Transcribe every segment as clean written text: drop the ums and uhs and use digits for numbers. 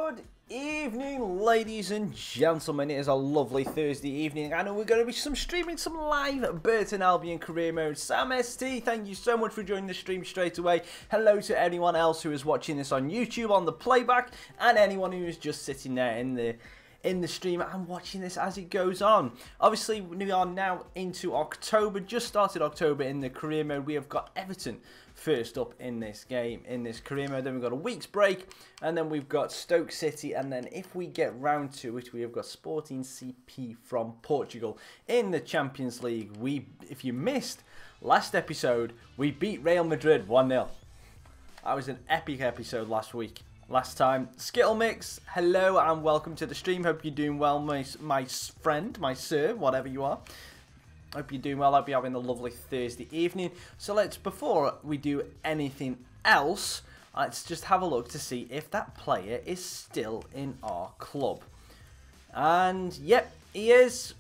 Good evening, ladies and gentlemen. It is a lovely Thursday evening, and we're going to be streaming some live Burton Albion career mode. Sam ST, thank you so much for joining the stream straight away. Hello to anyone else who is watching this on YouTube on the playback, and anyone who is just sitting there in the stream and watching this as it goes on. Obviously, we are now into October, just started October in the career mode. We have got Everton first up in this game, in this career mode. Then we've got a week's break, and then we've got Stoke City, and then if we get round to it, we have got Sporting CP from Portugal in the Champions League. If you missed last episode, we beat Real Madrid 1-0. That was an epic episode last time. Skittle Mix, hello and welcome to the stream. Hope you're doing well, my friend, my sir, whatever you are. Hope you're doing well. I'll be having a lovely Thursday evening. So before we do anything else, let's just have a look to see if that player is still in our club. And yep, he is.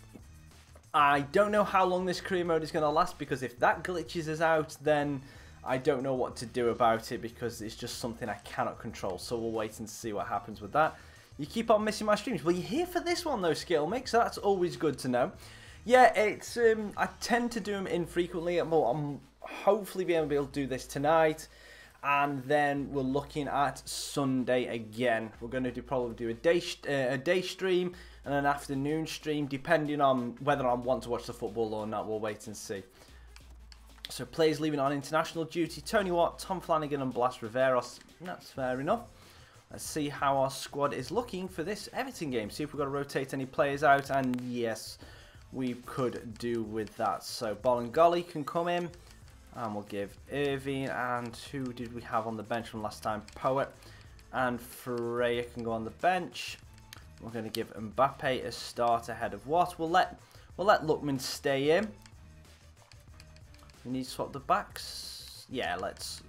I don't know how long this career mode is going to last, because if that glitches us out, then I don't know what to do about it, because it's just something I cannot control. So we'll wait and see what happens with that. You keep on missing my streams. Well, you're here for this one though, Skittle Mix, so that's always good to know. Yeah, it's I tend to do them infrequently. I'm hopefully being able to do this tonight, and then we're looking at Sunday again. We're going to probably do a day stream and an afternoon stream, depending on whether I want to watch the football or not. We'll wait and see. So players leaving on international duty: Tony Watt, Tom Flanagan and Blas Riveros. That's fair enough. Let's see how our squad is looking for this Everton game. See if we've got to rotate any players out, and yes, we could do with that. So Bolingoli can come in, and we'll give Irving, and who did we have on the bench from last time? Poet and Freya can go on the bench. We're going to give Mbappe a start ahead of Watt. We'll let Lookman stay in. We need to swap the backs. Yeah, let's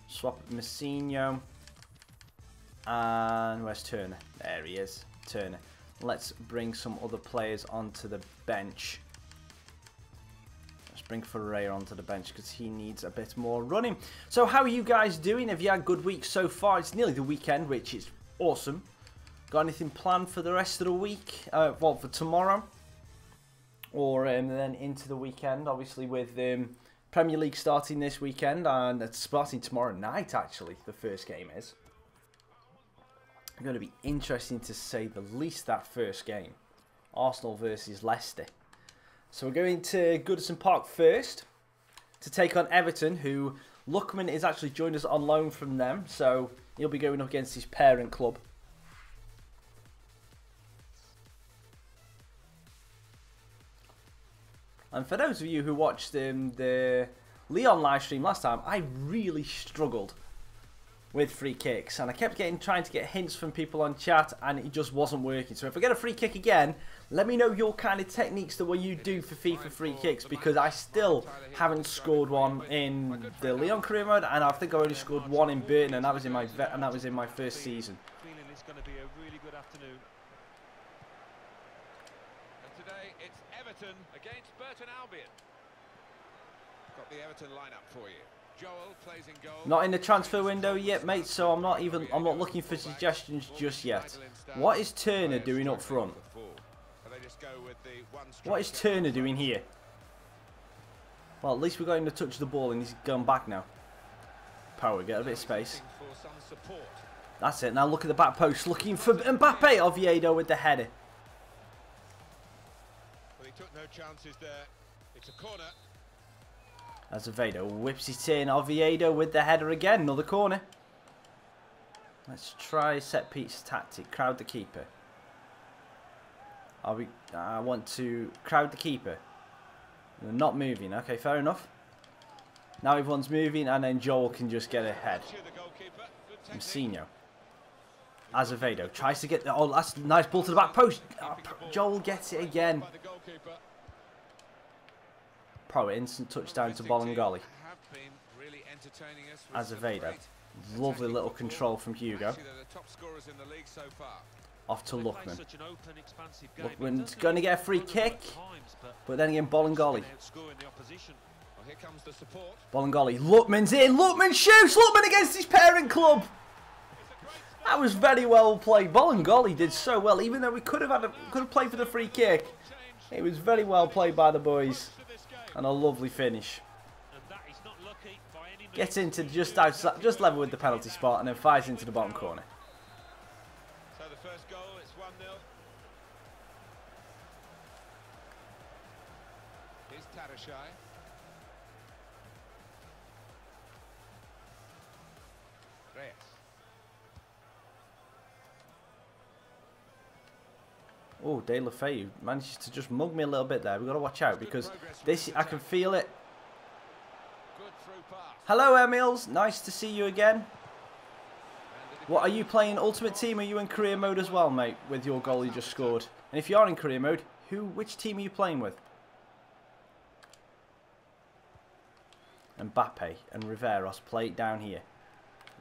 swap Messinho. And where's Turner? There he is, Turner. Let's bring some other players onto the bench. Let's bring Ferreira onto the bench because he needs a bit more running. So how are you guys doing? Have you had a good week so far? It's nearly the weekend, which is awesome. Got anything planned for the rest of the week? Well, for tomorrow? Or then into the weekend, obviously with Premier League starting this weekend, and it's starting tomorrow night actually, the first game is. It's going to be interesting to say the least, that first game. Arsenal versus Leicester. So we're going to Goodison Park first to take on Everton, who Lookman is actually joined us on loan from them. So he'll be going up against his parent club. And for those of you who watched the Leon live stream last time, I really struggled with free kicks, and I kept trying to get hints from people on chat, and it just wasn't working. So if I get a free kick again, let me know your kind of techniques, the way you do for FIFA free kicks, because I still haven't scored one in the Leon career mode, and I think I only scored one in Burton, and that was in my first season. Feeling it's going to be a really good afternoon. And today it's Everton against Burton Albion. Got the Everton lineup for you. Joel plays in goal. Not in the transfer window yet, mate, so I'm not looking for suggestions just yet. What is Turner doing up front? What is Turner doing here? Well, at least we got him to touch the ball, and he's gone back now. Power, get a bit of space. That's it. Now look at the back post, looking for Mbappe. Oviedo with the header. Well, he took no chances there. It's a corner. Azevedo whips it in. Oviedo with the header again. Another corner. Let's try set piece tactic. Crowd the keeper. I want to crowd the keeper. They're not moving. Okay, fair enough. Now everyone's moving, and then Joel can just get ahead. Messinho. Azevedo tries to get... Oh, that's a nice ball to the back post. Joel gets it again. Pro instant touchdown to Bolingoli. Azevedo. Lovely little control from Hugo. Off to Lookman. Lookman's going to get a free kick. But then again, Bolingoli. Bolingoli. Lookman's in. Lookman shoots. Lookman against his parent club. That was very well played. Bolingoli did so well, even though we could have played for the free kick. It was very well played by the boys, and a lovely finish. Gets into just level with the penalty spot, and then fires into the bottom corner. So the first goal, it's 1-0. Here's Tarashai. Reyes. Oh, De La Feu manages to just mug me a little bit there. We've got to watch out because this, I can feel it. Good through pass. Hello, Emils. Nice to see you again. What, are you playing Ultimate Team? Are you in career mode as well, mate, with your goal you just scored? And if you are in career mode, which team are you playing with? Mbappe and Riveros play it down here.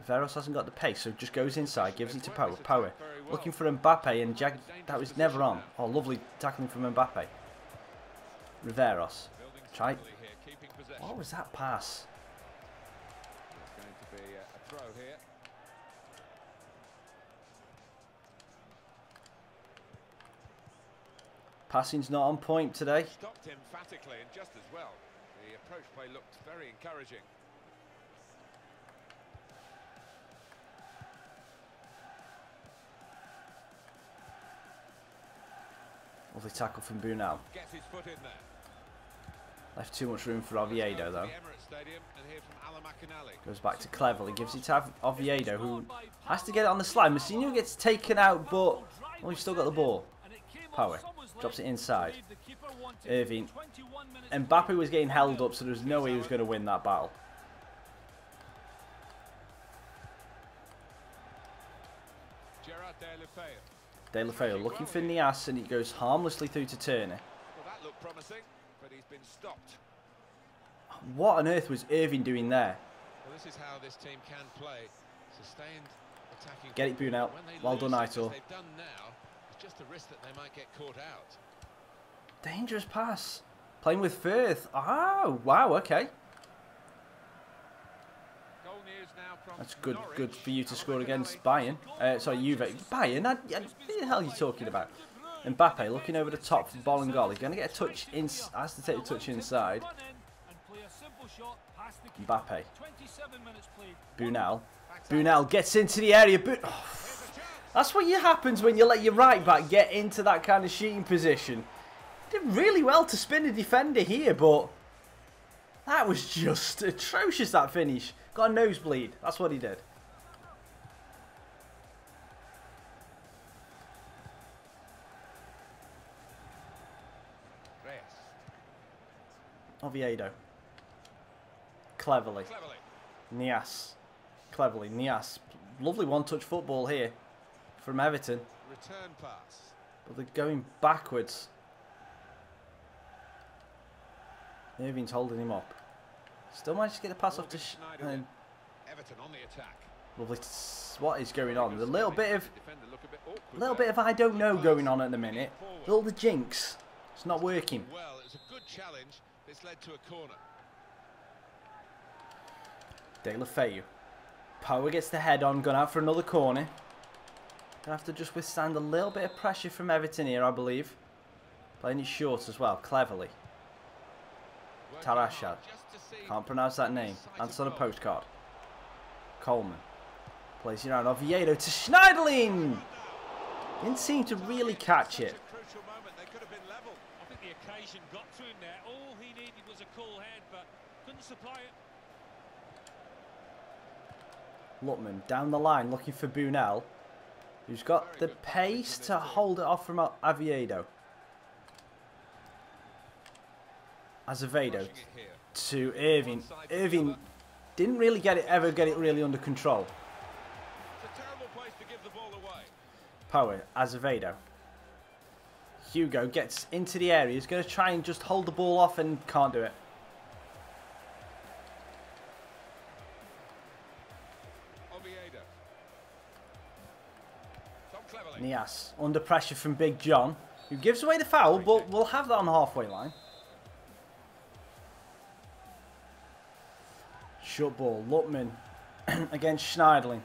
Riveros hasn't got the pace, so just goes inside, gives it to Power. Power looking for Mbappe, and that was never on. Oh, lovely tackling from Mbappe. Riveros. Try. What was that pass? It's going to be a throw here. Passing's not on point today. Stopped emphatically and just as well. The approach play looked very encouraging. Lovely tackle from Bunal. Gets his foot in there. Left too much room for Oviedo though. Stadium and here from Goes back to Cleverly, gives it to Oviedo, who has to get it on the slide. Massinho gets taken out, but well, he's still got the ball. Power drops it inside. Irving. Mbappe was getting held up, so there was no way he was going to win that battle. De La Feu looking for Nias, and he goes harmlessly through to Turner. Well, that looked promising, but he's been stopped. What on earth was Irving doing there? Well, this is how this team can play. Sustained attacking. Get it, Bunal. Well done, Aitor. They've done now. It's just a risk that they might get caught out. Dangerous pass. Playing with Firth. Oh, wow, okay. Goal news now from That's good Norwich. good for you to score against Bayern. Sorry, Juve. Bayern? What the hell are you talking about? Mbappe looking over the top for ball and goal. He's going to get a touch in. Has to take a touch inside. Mbappe. Bunal. Bunal gets into the area. That's what happens when you let your right back get into that kind of shooting position. Did really well to spin a defender here, but that was just atrocious, that finish. Got a nosebleed. That's what he did. Reyes. Oviedo. Cleverly. Nias. Cleverly. Nias. Lovely one-touch football here from Everton. Return pass. But they're going backwards. Irving's holding him up. Still managed to get a pass off to Everton on the attack. Lovely. What is going on? There's a little bit of I don't know going on at the minute. Little the jinx. It's not working. Well, it was a good challenge. This led to a corner. De La Feu. Power gets the head on, gone out for another corner. Gonna have to just withstand a little bit of pressure from Everton here, I believe. Playing it short as well, Cleverly. Tarashad. Can't pronounce that name. Answer on a postcard. Coleman. Plays it around. Oviedo to Schneiderlin. Didn't seem to really catch it. I think the occasion got to him there. All he needed was a cool head, but couldn't supply it. Lutman down the line looking for Bunal, who's got the pace to hold it off from Oviedo. Azevedo to Irving. Irving didn't really ever get it really under control. It's a terrible place to give the ball away. Power, Azevedo. Hugo gets into the area. He's going to try and just hold the ball off and can't do it. Oviedo. Nias under pressure from Big John, who gives away the foul, but we'll have that on the halfway line. Short ball, Lutman against Schneiderlin.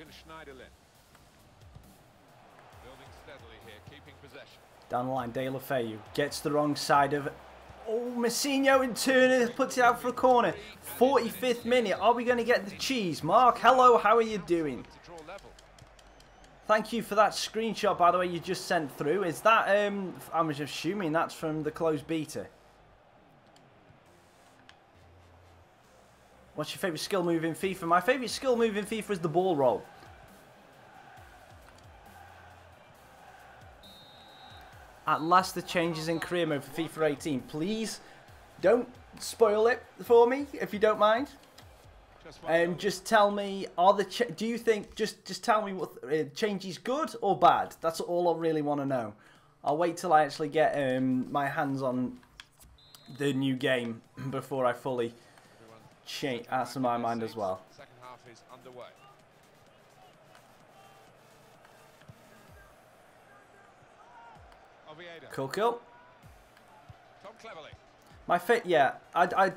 Schneiderlin. Building steadily here, keeping possession. Down the line, De La Feu gets the wrong side of it. Oh, Messinho and Turner puts it out for a corner. 45th minute. Are we going to get the cheese? Mark, hello, how are you doing? Thank you for that screenshot, by the way, you just sent through. Is that, I'm just assuming that's from the closed beta. What's your favourite skill move in FIFA? My favourite skill move in FIFA is the ball roll. At last, the changes in career mode for FIFA 18. Please don't spoil it for me, if you don't mind. Just tell me, do you think, just tell me what change is good or bad? That's all I really want to know. I'll wait till I actually get my hands on the new game before I fully answer my mind as well. Second half is underway. Cool, cool. Tom Cleverley.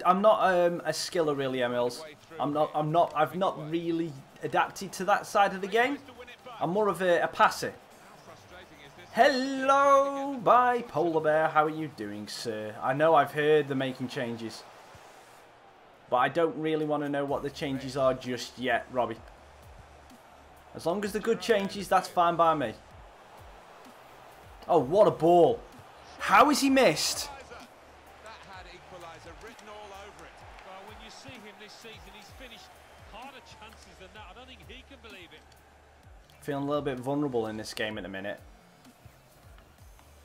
I'm not a skiller really, Emils. I've not really adapted to that side of the game. I'm more of a passer. Hello, bye Polar Bear. How are you doing, sir? I know I've heard they're making changes, but I don't really want to know what the changes are just yet, Robbie. As long as they're good changes, that's fine by me. Oh, what a ball. How is he missed? That had equaliser written all over it. Well, when you see him this season, he's finished harder chances than that. I don't think he can believe it. Feeling a little bit vulnerable in this game at the minute.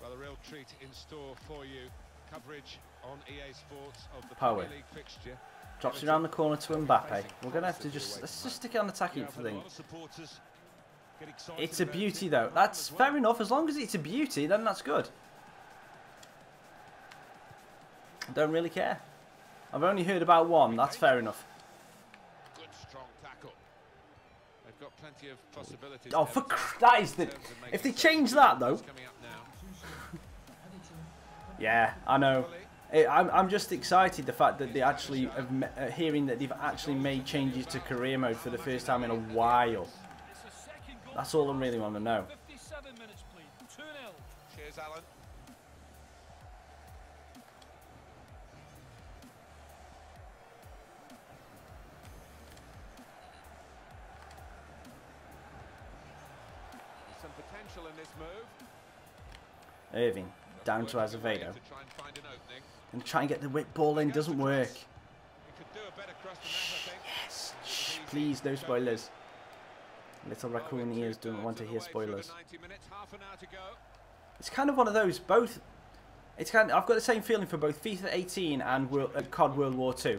Well, a real treat in store for you. Coverage on EA Sports of the Power. Premier League fixture. Drops it around the corner to Mbappe. We're going to have to let's just stick it on attacking for the thing. It's a beauty though. That's fair enough. As long as it's a beauty, then that's good. I don't really care. I've only heard about one. That's fair enough. Good strong tackle. They've got plenty of possibilities. Oh, that is the. If they change that though. Yeah, I know. I'm just excited the fact that they actually hearing that they've actually made changes to career mode for the first time in a while. That's all I really want to know. 57 minutes, please. 2-0. Cheers, Alan. Some potential in this move. Irving down to Azevedo. To try and find an opening. And try and get the whip ball in. Doesn't work. He could do a better cross than that, I think. Yes. Shh, please, no spoilers. Little raccoon ears don't want to hear spoilers. It's kind of one of those. Both. I've got the same feeling for both FIFA 18 and COD World War 2.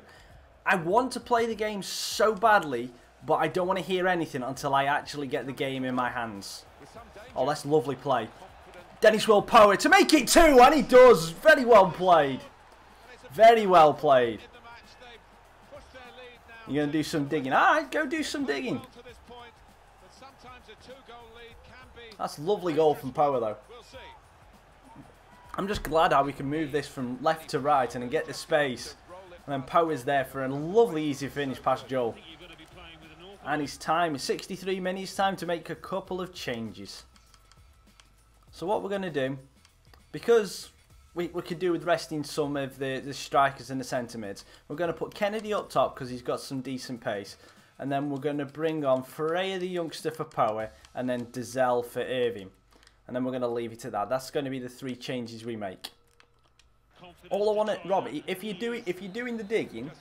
I want to play the game so badly, but I don't want to hear anything until I actually get the game in my hands. Oh, that's lovely play. Dennis Will Power to make it 2, and he does. Very well played. Very well played. You're going to do some digging. Alright, go do some digging. That's a lovely goal from Power, though. I'm just glad how we can move this from left to right and then get the space. And then Power's there for a lovely easy finish past Joel. And his time is 63 minutes. Time to make a couple of changes. So what we're going to do, because we could do with resting some of the strikers and the centre mids, we're going to put Kennedy up top because he's got some decent pace. And then we're going to bring on Freya the youngster for Power and then Dizelle for Irving. And then we're going to leave it at that. That's going to be the 3 changes we make. All I want to, Rob, if you're doing the digging,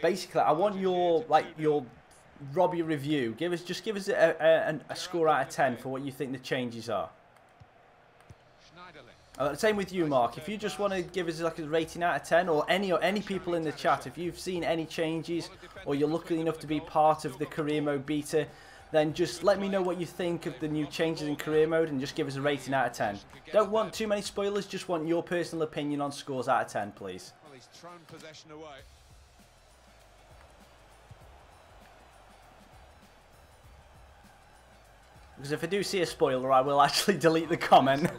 basically I want your Robbie review. Just give us a score out of 10 for what you think the changes are. Same with you, Mark. If you just want to give us like a rating out of 10, or any people in the chat, if you've seen any changes or you're lucky enough to be part of the career mode beta, then just let me know what you think of the new changes in career mode and just give us a rating out of 10. Don't want too many spoilers, just want your personal opinion on scores out of 10, please. Well, he's thrown possession away. Because if I do see a spoiler, I will actually delete the comment.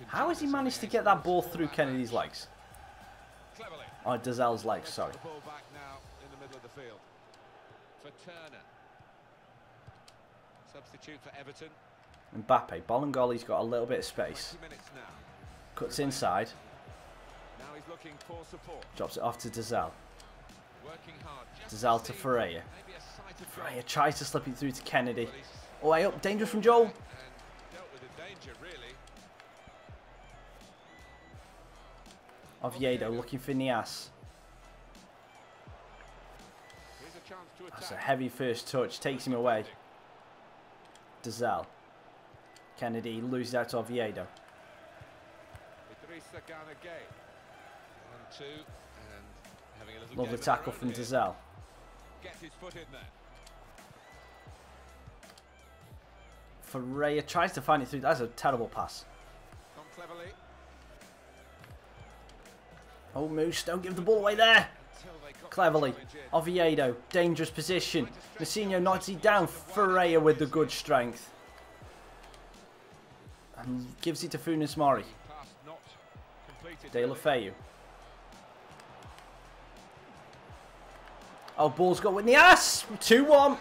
How has he managed to get that ball through Kennedy's legs? Oh, Dizelle's legs, sorry. middle of the field. For Turner. Substitute for Everton. Mbappe, Bolingoli's got a little bit of space. 20 minutes now. Cuts inside. Now he's looking for support. Drops it off to Dazal. Working hard. Dazal to Ferreira. Maybe a sight of goal. Ferreira tries to slip it through to Kennedy. Oh, way up, dangerous from Joel. And dealt with the danger, really. Oviedo looking for Nias. Here's a chance to That's a attack. heavy first touch, takes him away. Dazal. Kennedy loses out to Oviedo. Idrissa Gana Gay. 1-2 and having a little Lovely game of tackle their from own here. Dazal. Gets his foot in there. Ferreira tries to find it through. That's a terrible pass. Come cleverly. Oh, Moose, don't give the ball away there. Until they got Cleverly. the challenge in. Oviedo, dangerous position. Messinho knocks it down. Ferreira with the good strength. And gives it to Funes Mori. Pass not completed. De La Feu. Oh, ball's got with Nias. 2-1.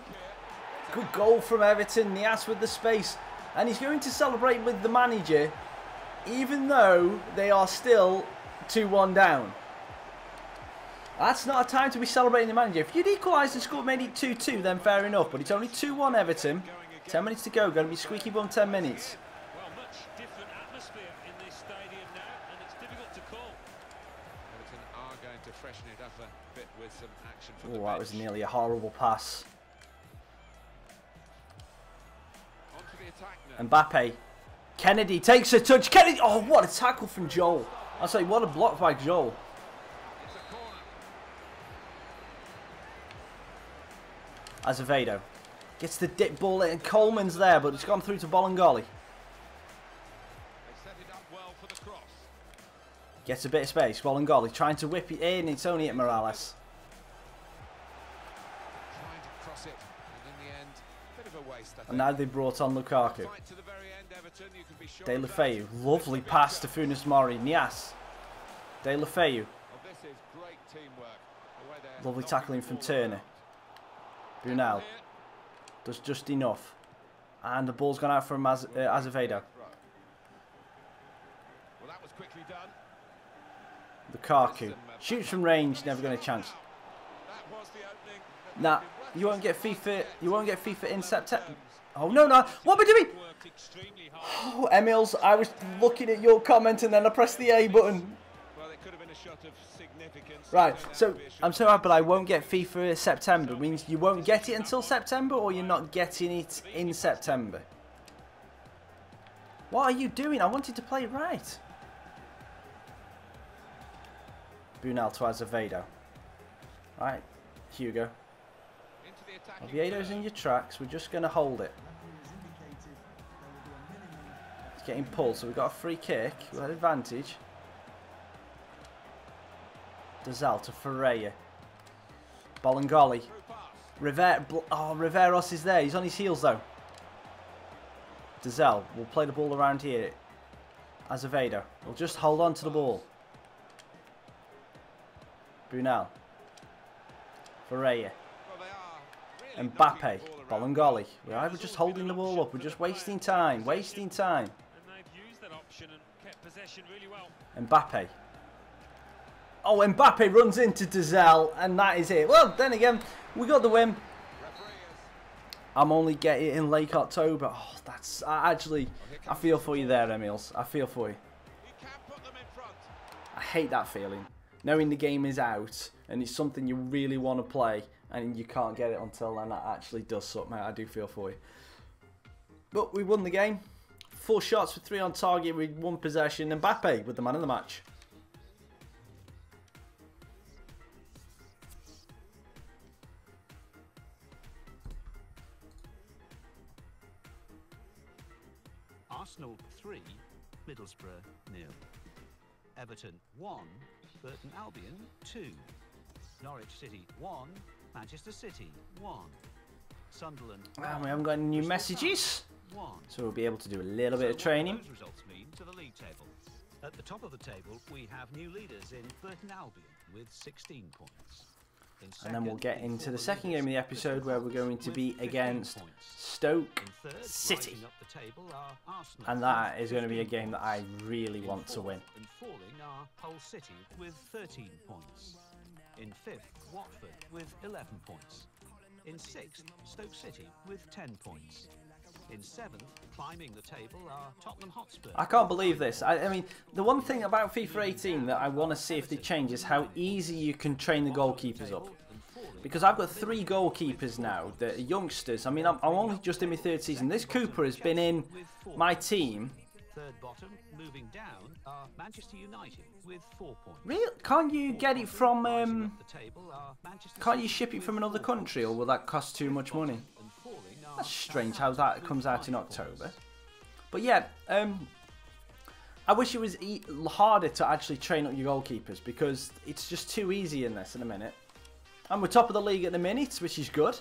Good goal from Everton. Nias with the space. And he's going to celebrate with the manager, even though they are still 2-1 down. That's not a time to be celebrating the manager. If you'd equalised and scored, made it 2-2, then fair enough. But it's only 2-1 Everton. 10 minutes to go. Going to be squeaky bum 10 minutes. Well, much different atmosphere in this stadium now, and it's difficult to call. Everton are going to freshen it up a bit with some action from the Oh, bench. that was nearly a horrible pass. On to the attack now. Mbappe. Kennedy takes a touch. Kennedy. Oh, what a tackle from Joel. I'll say, what a block by Joel. It's a corner. Azevedo. Gets the dip ball in. Coleman's there, but it's gone through to Bolingoli. They set it up well for the cross. Gets a bit of space. Bolingoli trying to whip it in. It's only at Morales. Trying to cross it, and in the end, bit of a waste, I think. And now they brought on Lukaku. Fight to the very end, Everton, you can be sure De of La that. Feu. Lovely pass to Funes Mori. Nias. De La Feu. Well, this is great teamwork. The way they're Lovely knocking tackling the from ball Turner. around. Brunel. Here, Does just enough. And the ball's gone out from Azevedo. well, that was quickly done. Lukaku. Shoots from range. Never going to chance. That was the opening. Nah, you won't get FIFA. You won't get FIFA in September. Oh no, no! What am I doing? Worked extremely hard. Oh, Emils, I was looking at your comment and then I pressed the A button. Well, it could have been a shot of significance. Right, It turned out so to be a shot I'm so happy, but I won't get FIFA September. It means you won't get it until September, or you're not getting it in September. What are you doing? I wanted to play it right. Brunel to Azevedo. Right, Hugo. into the attacking Oviedo's third. in your tracks. We're just going to hold it. It's getting pulled, so we've got a free kick. We've got advantage. Dazal to Ferreira. Bolingoli. Through pass. Riveros is there. He's on his heels though. Dazal will play the ball around here. Azevedo will just hold on to the ball. Brunel. Ferreira. Well, they are really Mbappe. knocking the ball around. Bolingoli. We're just holding the ball up. We're just wasting time. Wasting time. And they've used that option and kept possession really well. Mbappe. Oh, Mbappe runs into Dazal, and that is it. Well, then again, we got the win. Referee I'm only getting it in late October. Oh, that's actually. I feel for you there, Emils. I feel for you. he can put them in front. I hate that feeling, knowing the game is out and it's something you really want to play, and you can't get it until then. That actually does suck, mate. I do feel for you. But we won the game. 4 shots with 3 on target with 1 possession. Mbappe with the man of the match. Arsenal 3, Middlesbrough 0. Everton 1, Burton Albion 2. Norwich City 1, Manchester City 1. Sunderland 1, And we haven't got any new Crystal messages, Palace 1. so we'll be able to do a little bit of So what training. do those results mean to the league table? At the top of the table, we have new leaders in Burton Albion with 16 points. And then we'll get into the second game of the episode where we're going to be against Stoke City. And that is going to be a game that I really want to win. And falling are Hull City with 13 points. In 5th, Watford with 11 points. In 6th, Stoke City with 10 points. In 7th, climbing the table are Tottenham Hotspur. I can't believe this. I mean, the one thing about FIFA 18 that I want to see if they change is how easy you can train the goalkeepers up. Because I've got 3 goalkeepers now that are youngsters. I mean, I'm only just in my 3rd season. This Cooper has been in my team. Third bottom, moving down, are Manchester United with 4 points. Really? Can't you get it from... can't you ship it from another country, or will that cost too much money? That's strange how that comes out in October. But yeah, I wish it was harder to actually train up your goalkeepers, because it's just too easy in this in a minute. And we're top of the league at the minute, which is good.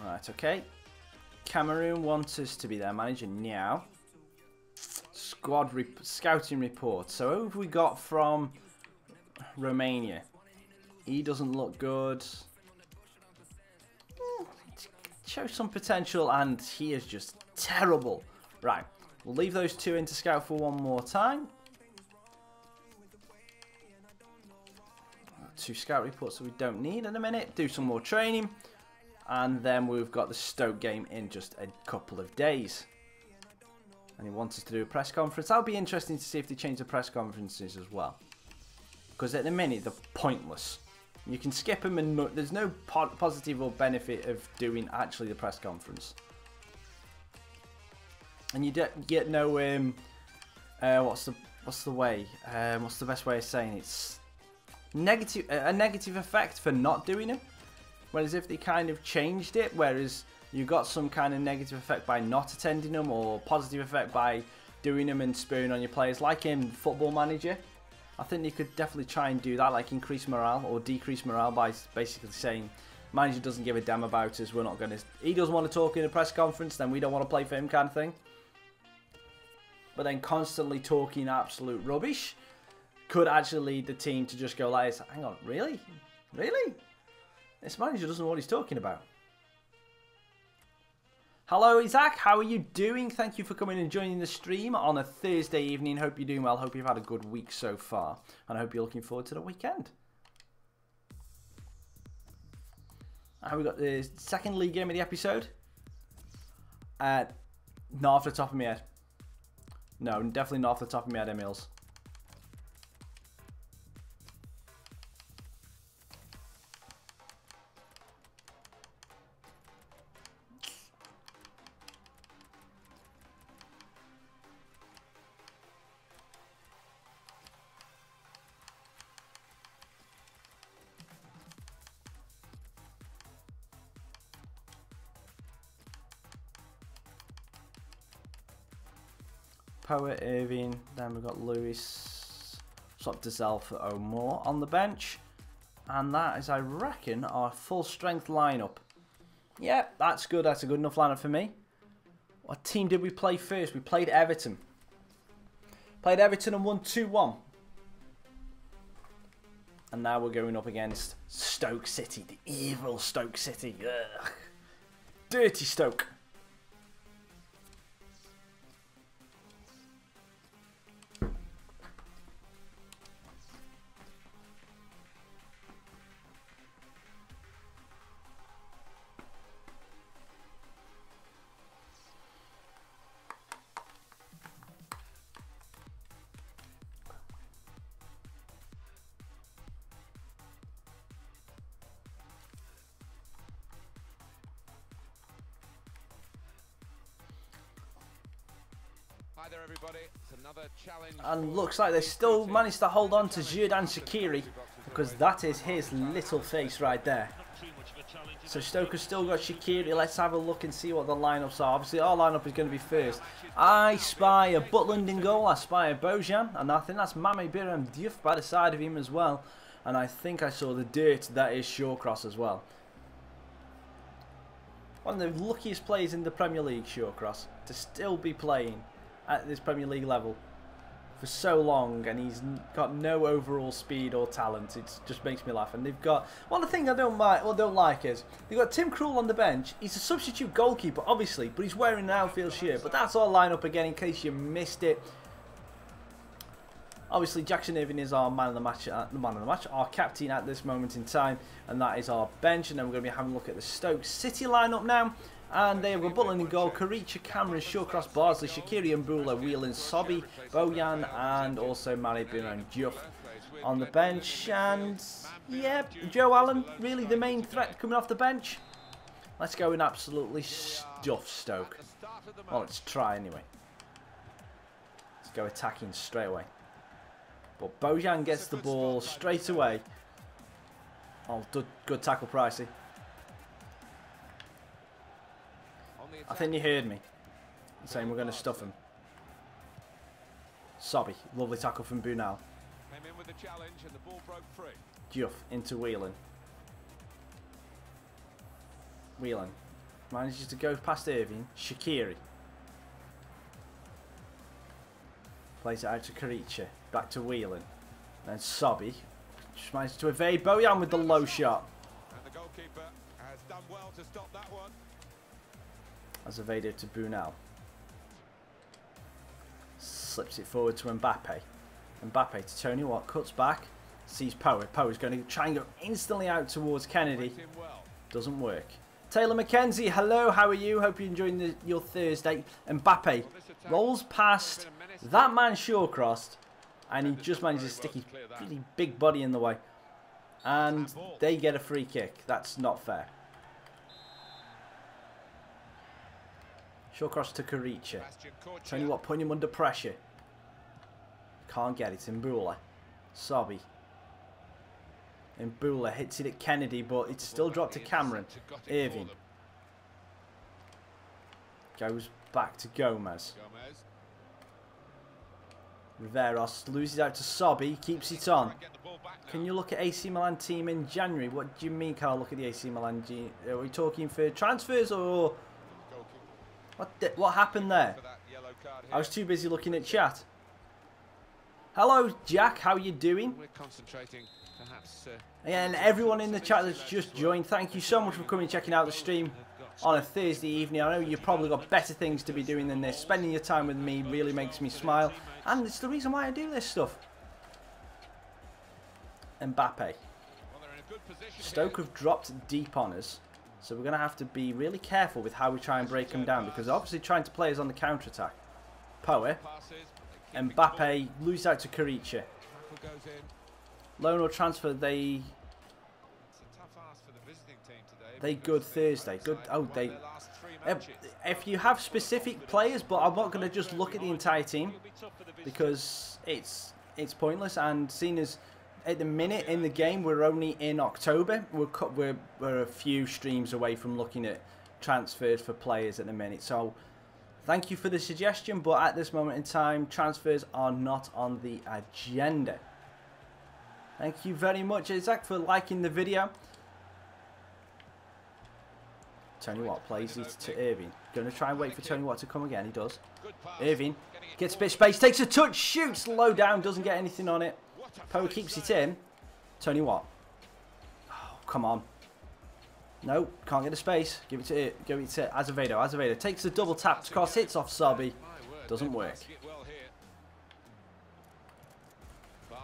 Right, okay. Cameroon wants us to be their manager now. Scouting report. So who have we got from Romania? He doesn't look good. Shows some potential, and he is just terrible. Right, we'll leave those 2 in to scout for one more time. 2 scout reports that we don't need in a minute. Do some more training. And then we've got the Stoke game in just a couple of days. And he wants us to do a press conference. That'll be interesting to see if they change the press conferences as well. Because at the minute, they're pointless. You can skip them, and there's no positive or benefit of doing actually the press conference. And you get no what's the best way of saying it? It's negative, a negative effect for not doing them. Whereas if they kind of changed it, whereas you got some kind of negative effect by not attending them, or positive effect by doing them and spurring on your players, like in Football Manager. I think they could definitely try and do that, like increase morale or decrease morale by basically saying, manager doesn't give a damn about us, we're not going to... He doesn't want to talk in a press conference, then we don't want to play for him, kind of thing. But then constantly talking absolute rubbish could actually lead the team to just go like this, hang on, really? Really? This manager doesn't know what he's talking about. Hello Isaac, how are you doing? Thank you for coming and joining the stream on a Thursday evening. Hope you're doing well. Hope you've had a good week so far. And I hope you're looking forward to the weekend. And we got the second league game of the episode. Not off the top of my head. No, definitely not off the top of my head, Emils. Poet, Irving, then we've got Lewis, swap Dazelle for O'More on the bench. And that is, I reckon, our full strength lineup. Yeah, that's good. That's a good enough lineup for me. What team did we play first? We played Everton. Played Everton and won 2-1. And now we're going up against Stoke City, the evil Stoke City. Ugh. Dirty Stoke. Hi there, everybody. It's another challenge. And looks like they still managed to hold on to Xherdan Shaqiri, because that is his little face right there. So Stoke has still got Shaqiri. Let's have a look and see what the lineups are. Obviously, our lineup is going to be first. I spy a Butland in goal. I spy a Bojan, and I think that's Mame Biram Diouf by the side of him as well. And I think I saw the dirt that is Shawcross as well. One of the luckiest players in the Premier League, Shawcross, to still be playing at this Premier League level. for so long, and he's got no overall speed or talent. It just makes me laugh. And they've got, well, the thing I don't like is they've got Tim Krul on the bench. He's a substitute goalkeeper, obviously, but he's wearing an outfield shirt. But that's our lineup again, in case you missed it. Obviously, Jackson Irving is our man of the match, our captain at this moment in time, and that is our bench. And then we're going to be having a look at the Stoke City lineup now. And they have got Butland in goal, Karicha, Cameron, Shawcross, Barsley, Shaqiri and Mbula, Whelan, Sobby, Bojan, and also Maribor and Juff on the bench. And yeah, Joe Allen, really the main threat coming off the bench. Let's go and absolutely stuff Stoke. Well, let's try anyway. Let's go attacking straight away. But Bojan gets the ball straight away. Oh, good tackle, Pricey. I think you heard me saying we're going to stuff him. Sobby, lovely tackle from Bunal. Came in with the challenge and the ball broke free. Juff into Whelan. Whelan manages to go past Irving. Shaqiri plays it out to Karicha. Back to Whelan. Then Sobby just manages to evade Bojan with the low shot. And the goalkeeper has done well to stop that one. Azevedo to Bunal. Slips it forward to Mbappe. Mbappe to Tony Watt. Cuts back. Sees Poe. Poe is going to try and go instantly out towards Kennedy. Doesn't work. Taylor McKenzie, hello, how are you? Hope you're enjoying your Thursday. Mbappe rolls past that man Shawcross, and he just manages to stick his really big body in the way. And they get a free kick. That's not fair. Shawcross to Karicha. Tony Watt putting him under pressure. Can't get it. Mbula. Sobby. Mbula hits it at Kennedy, but it's still dropped to Cameron. Irving. Goes back to Gomez. Riveros loses out to Sobby. Keeps it on. Can you look at AC Milan team in January? What do you mean, can I look at the AC Milan team? Are we talking for transfers or... What happened there? I was too busy looking at chat. Hello, Jack. How are you doing? We're concentrating, perhaps. And everyone in the chat that's just joined, thank you so much for coming and checking out the stream on a Thursday evening. I know you've probably got better things to be doing than this. Spending your time with me really makes me smile, and it's the reason why I do this stuff. Mbappe. Stoke have dropped deep on us. So we're going to have to be really careful with how we try and break them down, because they're obviously trying to play us on the counter-attack. Poe. Mbappe loses out to Karicha. Loan or transfer, they good Thursday. Good. Oh, they... If you have specific players, but I'm not going to just look at the entire team, because it's pointless, and seeing as... At the minute in the game, we're only in October. We're a few streams away from looking at transfers for players at the minute. So, thank you for the suggestion, but at this moment in time, transfers are not on the agenda. Thank you very much, Isaac, for liking the video. Tony Watt plays it to Irving. Going to try and wait for Tony Watt to come again. He does. Irving gets a bit of space, takes a touch, shoots low down, doesn't get anything on it. Poe keeps it in. Tony Watt. Oh, come on. No, can't get a space. Give it to Azevedo. Azevedo takes the double tap. Cross hits off Sobby. Doesn't work.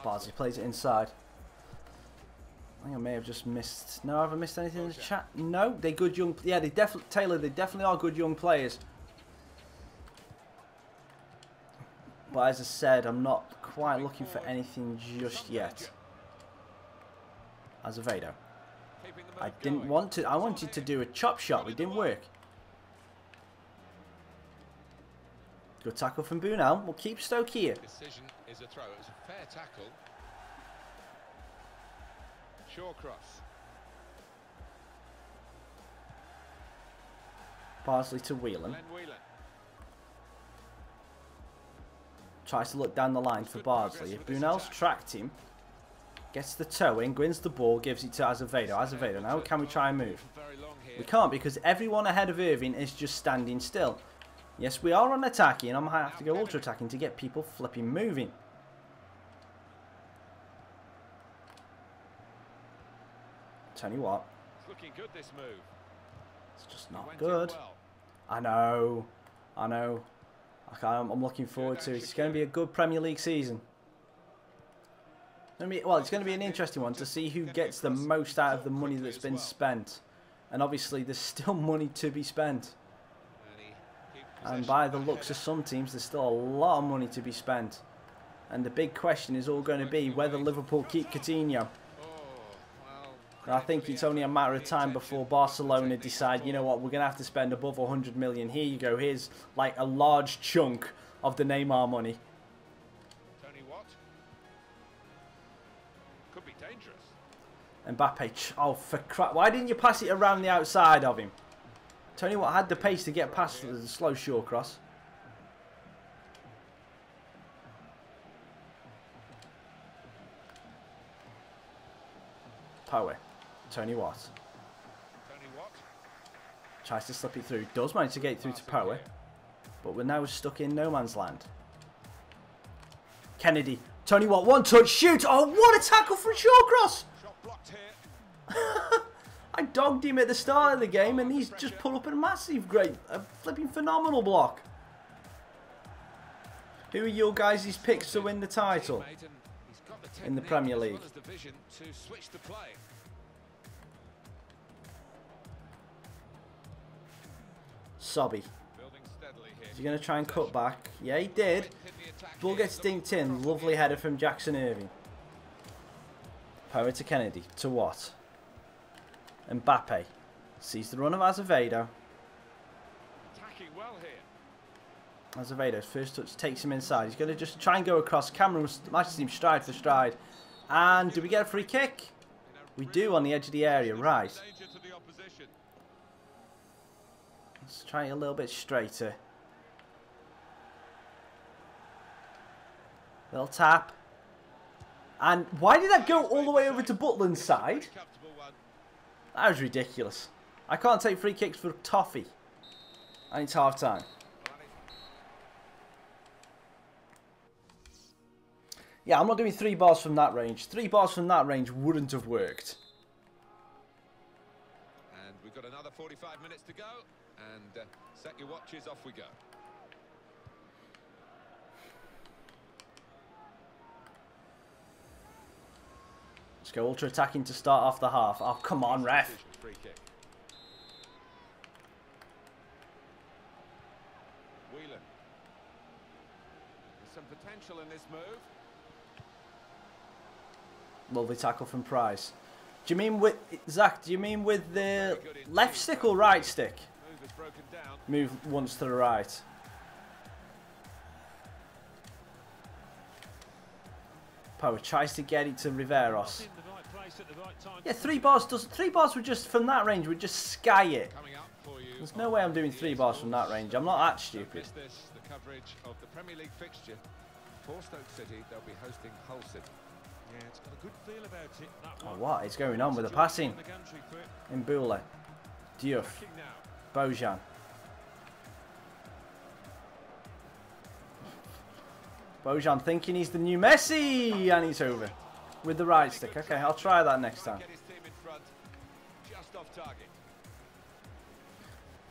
Barsley plays it inside. I think I may have just missed. No, have I missed anything in the chat? No, they're good young. Yeah, they definitely. Taylor, they definitely are good young players. But as I said, I'm not quite looking for anything just yet. Azevedo. I didn't want to. I wanted to do a chop shot. It didn't work. Good tackle from Bunal. We'll keep Stoke here. Decision is a throw. It was a fair tackle. Shawcross. Barsley to Whelan. Tries to look down the line for Barsley. If Bunal's tracked him, gets the toe in, wins the ball, gives it to Azevedo. Azevedo, now can we try and move? We can't, because everyone ahead of Irving is just standing still. Yes, we are on attacking, and I might have to go ultra attacking to get people flipping moving. Tell you what. It's looking good, this move. It's just not good. I know. I know. I'm looking forward to it. It's going to be a good Premier League season. Well, it's going to be an interesting one to see who gets the most out of the money that's been spent. And obviously, there's still money to be spent. And by the looks of some teams, there's still a lot of money to be spent. And the big question is all going to be whether Liverpool keep Coutinho. And I think it's only a matter of time before Barcelona decide, you know what, we're going to have to spend above 100 million. Here you go. Here's like a large chunk of the Neymar money. Tony Watt. Could be dangerous. Mbappe. Oh, for crap. Why didn't you pass it around the outside of him? Tony Watt had the pace to get past the slow short cross. Power. Tony Watt. Tries to slip it through. Does manage to get through to Power. But we're now stuck in no man's land. Kennedy. Tony Watt. One touch. Shoot. Oh, what a tackle for a short cross. Shot blocked here. I dogged him at the start of the game and he's just put up a massive, a flipping phenomenal block. Who are your guys' picks to win the title in the Premier League? Sobby. Is he going to try and cut back? Yeah, he did. Ball gets dinked in. Lovely header from Jackson Irving. Power to Kennedy. To what? Mbappe sees the run of Azevedo. Azevedo's first touch takes him inside. He's going to just try and go across. Cameron matches him stride for stride. And do we get a free kick? We do on the edge of the area. Right. Let's try it a little bit straighter. Little tap. And why did that go all the way over to Butland's side? That was ridiculous. I can't take free kicks for toffee. And it's half time. Yeah, I'm not doing 3 bars from that range. 3 bars from that range wouldn't have worked. And we've got another 45 minutes to go. And set your watches, off we go. Let's go ultra attacking to start off the half. Oh, come on, ref. Free kick. Whelan. There's some potential in this move. Lovely tackle from Price. Do you mean with Zach? Do you mean with the left stick or right stick? Move is broken down. Move once to the right. Power tries to get it to Riveros. Yeah, 3 bars does. 3 bars would just from that range would just sky it. There's no way I'm doing 3 bars from that range. I'm not that stupid. The coverage of the Premier League fixture for Stoke City. They'll be hosting Hull City. Yeah, it's got a good feel about it. Oh, what is going on with the passing? Mbule, Diouf, Bojan. Bojan thinking he's the new Messi, and he's over with the right stick. Okay, I'll try that next time.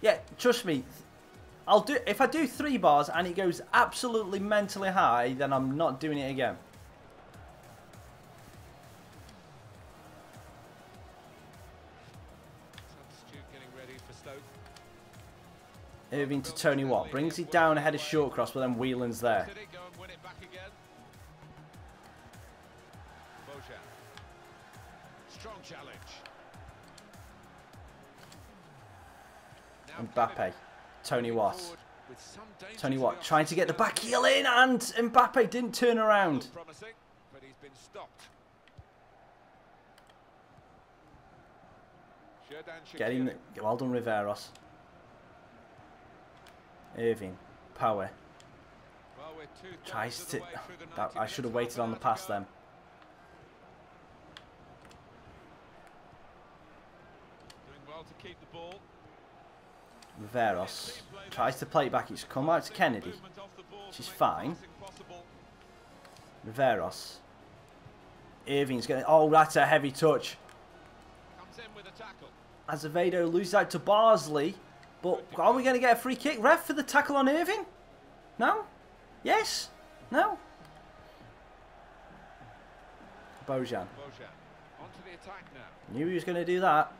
Yeah, trust me. I'll do if I do 3 bars and it goes absolutely mentally high, then I'm not doing it again. Irving to Tony Watt. Brings it down ahead of short cross, but then Whelan's there. Strong challenge. Mbappe. Tony Watt. Tony Watt trying to get the back heel in, and Mbappe didn't turn around. But he's been stopped. Getting well done, Riveros. Irving, Power. Tries to. I should have waited on the pass then. Doing well to keep the ball. Riveros tries to play it back. It's come out to Kennedy, which is fine. Riveros. Irving's going to... Oh, that's a heavy touch. Azevedo loses out to Barsley. But are we going to get a free kick? Ref for the tackle on Irving? No? Yes? No? Bojan. Knew he was going to do that.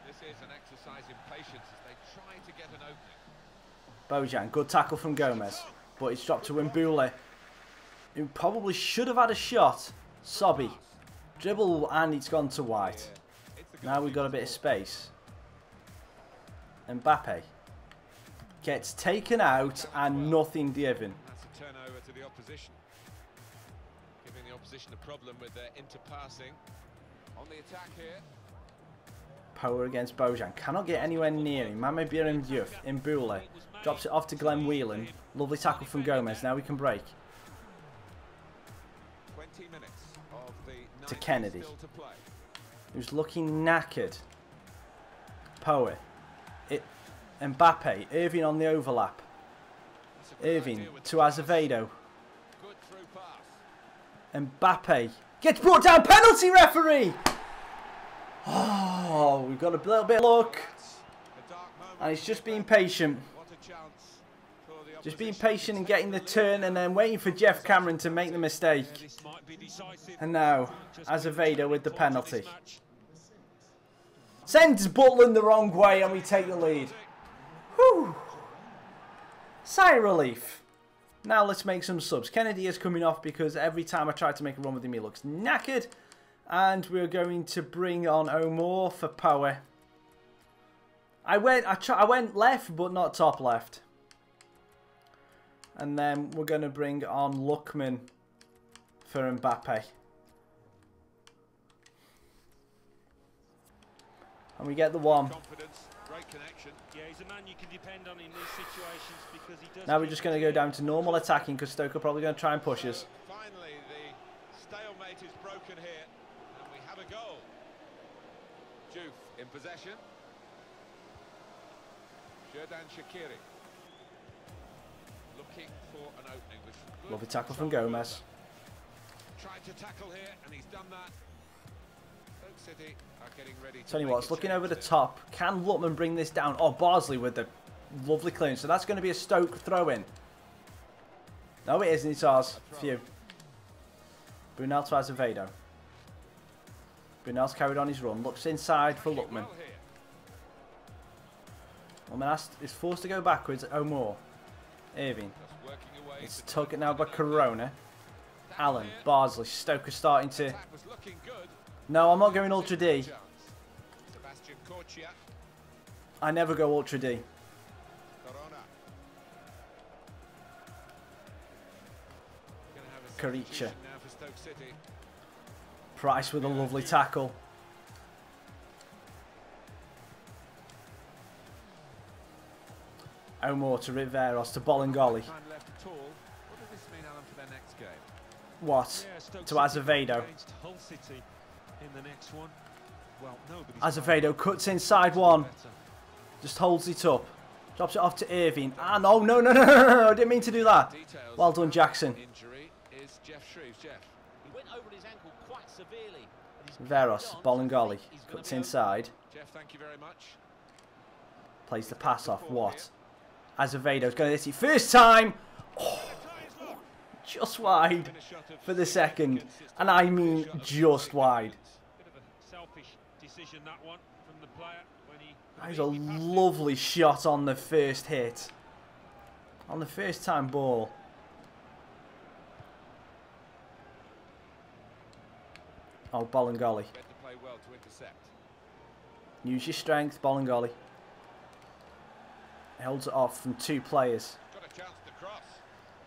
This is an exercise in patience as they try to get an opening. Bojan, good tackle from Gomez. But it's dropped to Mbule, who probably should have had a shot. Sobby. Dribble and it's gone to White. Now we've got a bit of space. Mbappe gets taken out and nothing given. That's a turnover to the opposition. Giving the opposition a problem with their interpassing. On the attack here. Power against Bojan. Cannot get anywhere near him. Mame Biram Diouf. Mbule drops it off to Glenn Whelan. Lovely tackle from Gomez. Now we can break. 20 minutes of the to Kennedy, to play. Who's looking knackered. Power. Mbappe. Irving on the overlap. Irving to Azevedo. Good through pass. Mbappe gets brought down. Penalty, referee! Oh, we've got a little bit of luck. And it's just being patient. Just being patient and getting the turn and then waiting for Jeff Cameron to make the mistake. And now, Azevedo with the penalty. Sends Butland the wrong way and we take the lead. Whew. Sigh of relief. Now let's make some subs. Kennedy is coming off because every time I try to make a run with him he looks knackered. And we're going to bring on O'Moore for power. I went left but not top left. And then we're going to bring on Lookman for Mbappe. And we get the one. Great connection. Yeah, he's a man you can depend on in these situations because he does. Now we're just going to go down to normal attacking because Stoke are probably going to try and push us. Finally, the stalemate is broken here, and we have a goal. Diouf in possession. Xherdan Shaqiri looking for an opening. With Lovely tackle from Gomez. Tried to tackle here, and he's done that. Stoke City are getting ready. Tell you what, it's looking over the top. Can Lookman bring this down? Oh, Barsley with the lovely clearance. So that's going to be a Stoke throw-in. No, it isn't. It's ours. Phew. Brunel to Azevedo. Brunel's carried on his run. Looks inside for Lookman. Lookman is forced to go backwards. O'Moore. Irving. It's tugged now by Corona. Allen. Barsley. Stoke are starting to... No, I'm not going Ultra D. I never go Ultra D. Caricia. Price with a lovely tackle. O'Moore to Riveros to Bolingoli. What? To Azevedo. Azevedo cuts inside one. Just holds it up. Drops it off to Irving. Ah, no, no, no, no, no, no, I didn't mean to do that. Well done, Jackson. Veros, Bolingoli. Cuts inside. Plays the pass off. What? Azevedo's going to hit it. First time! Oh, just wide for the second. And I mean just wide. That was a lovely shot on the first hit. On the first time ball. Oh, Bolingoli. Use your strength, Bolingoli. Holds it off from two players.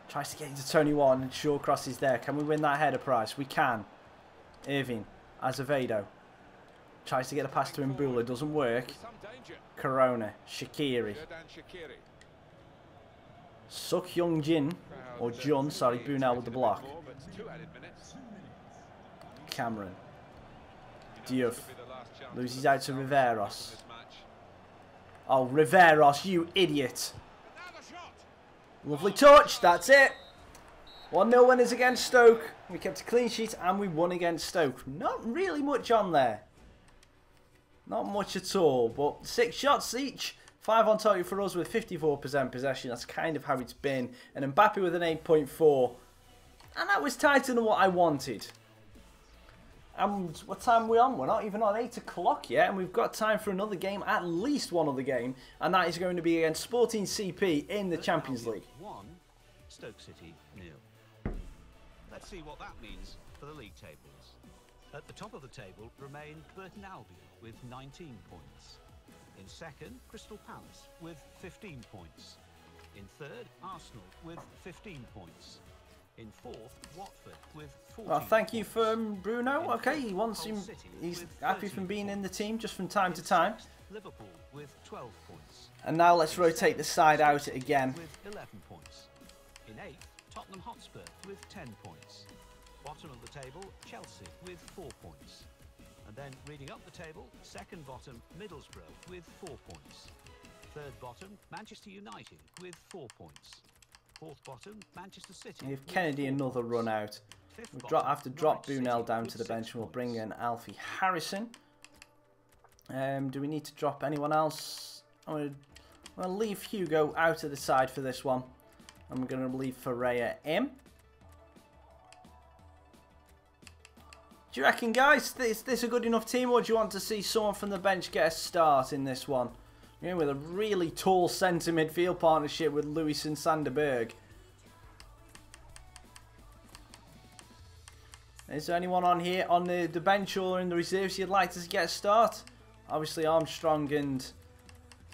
Tries to get into Tony One and Shawcross is there. Can we win that header prize? We can. Irving. Azevedo. Tries to get a pass to Mbula. Doesn't work. Corona. Shaqiri. Suk Young Jin. Or Jun. Sorry. Brunel with the block. Cameron. Diouf. Loses out to Riveros. Oh, Riveros, you idiot. Lovely touch. That's it. 1-0 winners against Stoke. We kept a clean sheet and we won against Stoke. Not really much on there. Not much at all. But 6 shots each. 5 on target for us with 54% possession. That's kind of how it's been. And Mbappe with an 8.4. And that was tighter than what I wanted. And what time are we on? We're not even on 8 o'clock yet. And we've got time for another game. At least one other game. And that is going to be against Sporting CP in the Champions League. 1, Stoke City 0. Let's see what that means for the league tables. At the top of the table remain Burton Albion with 19 points. In second, Crystal Palace with 15 points. In third, Arsenal with 15 points. In fourth, Watford with 14 Well, thank you points. for Bruno. Okay, he wants him. He's happy from being in the team just from time to time. Liverpool with 12 points. And now let's rotate the side out again. With 11 points. In eighth, Tottenham Hotspur with 10 points. Bottom of the table, Chelsea with 4 points. And then reading up the table, second bottom, Middlesbrough with 4 points. Third bottom, Manchester United with 4 points. Fourth bottom, Manchester City. Give Kennedy another run out. We'll have to drop Bunel down to the bench and we'll bring in Alfie Harrison. Do we need to drop anyone else? I'm going to leave Hugo out of the side for this one. I'm going to leave Ferreira in. Do you reckon, guys, is this a good enough team, or do you want to see someone from the bench get a start in this one? You know, with a really tall centre midfield partnership with Lewis and Sanderberg. Is there anyone on here on the bench or in the reserves you'd like to get a start? Obviously Armstrong and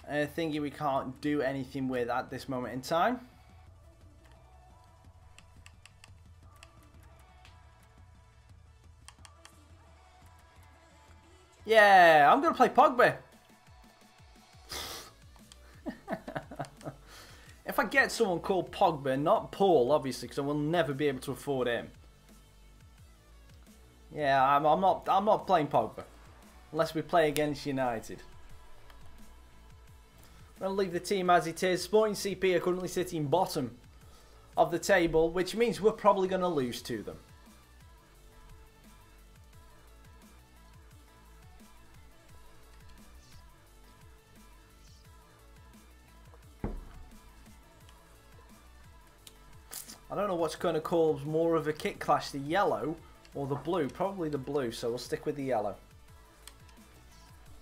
Thingy we can't do anything with at this moment in time. Yeah, I'm going to play Pogba. If I get someone called Pogba, not Paul, obviously, because I will never be able to afford him. Yeah, I'm not playing Pogba unless we play against United. I'm going to leave the team as it is. Sporting CP are currently sitting bottom of the table, which means we're probably going to lose to them. I don't know what's going to cause more of a kick clash, the yellow or the blue. Probably the blue, so we'll stick with the yellow.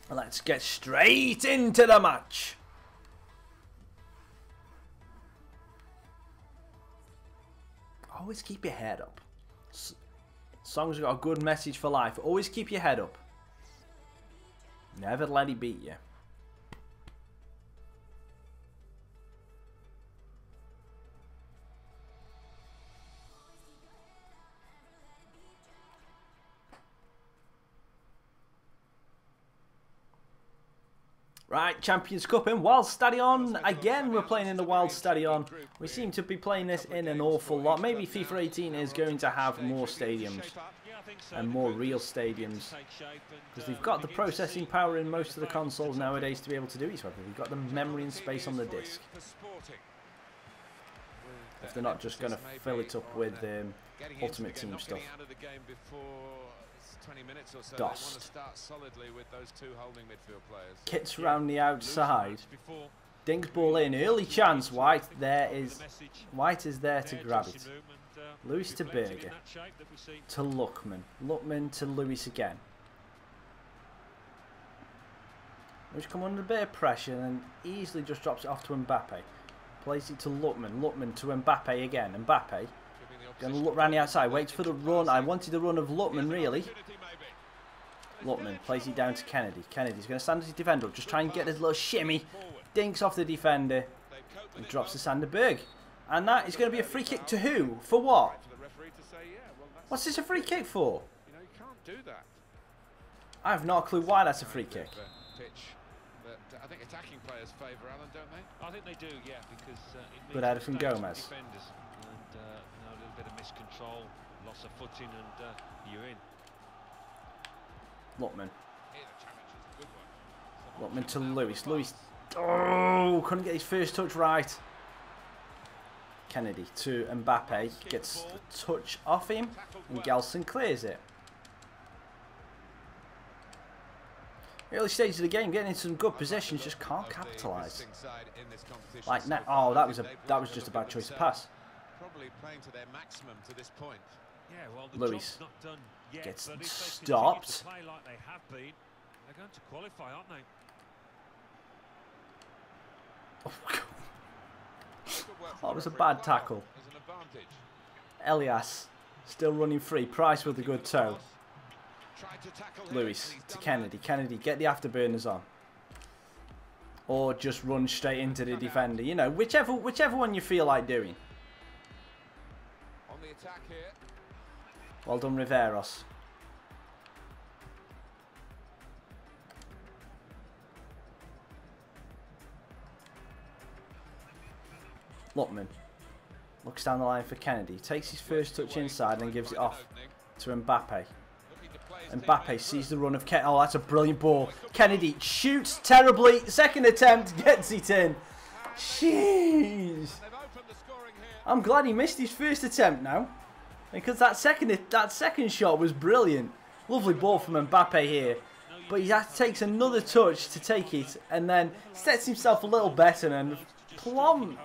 And let's get straight into the match. Always keep your head up. Song's got a good message for life. Always keep your head up. Never let it beat you. Right, Champions Cup in Wild Stadion. Again, we're playing in the Wild Stadion. We seem to be playing this in an awful lot. Maybe FIFA 18 is going to have more stadiums and more real stadiums. Because they've got the processing power in most of the consoles nowadays to be able to do it. So they've got the memory and space on the disc. If they're not just going to fill it up with Ultimate Team stuff. 20 minutes or so, Dost. they want to start solidly with those two holding midfield players. Kits round the outside. Dinks ball in. Early chance. White is there to grab it. Lewis to Berger. To Luckman. Luckman to Lewis again. Lewis come under a bit of pressure and easily just drops it off to Mbappe. Plays it to Luckman. Luckman to Mbappe again. Mbappe. Going to look round the outside. Waits for the run. I wanted the run of Luckman, really. Luckman plays it down to Kennedy. Kennedy's going to stand as his defender. Just try and get his little shimmy. Dinks off the defender. And drops to Sanderberg. And that is going to be a free kick to who? For what? What's this a free kick for? I have no clue why that's a free kick. I think attacking players favour Alan, don't they? I think they do, yeah, because Good header from Gomez. A little bit of miscontrol, loss of footing, and you're in. Luckman. Luckman to Lewis. Lewis Oh, couldn't get his first touch right. Kennedy to Mbappe, gets the touch off him, and Gelson clears it. Early stages of the game, getting into some good positions, just can't capitalise. Like now, oh, that was just a bad choice to pass. Probably playing to their maximum to this point. Yeah, well, the Luis job's not done yet, gets but if they stopped. continue to play like they have been, they're going to qualify, aren't they? Oh, that was a bad tackle. Elias still running free. Price with a good toe. Luis to Kennedy. Kennedy, get the afterburners on. Or just run straight into the defender. You know, whichever one you feel like doing. On the attack here. Well done, Riveros. Lookman looks down the line for Kennedy. Takes his first touch inside and gives it off to Mbappe. Mbappe sees the run of Kennedy. Oh, that's a brilliant ball. Kennedy shoots terribly. Second attempt, gets it in. Jeez. I'm glad he missed his first attempt now, because that second shot was brilliant. Lovely ball from Mbappe here, but he takes another touch to take it, and then sets himself a little better and plumb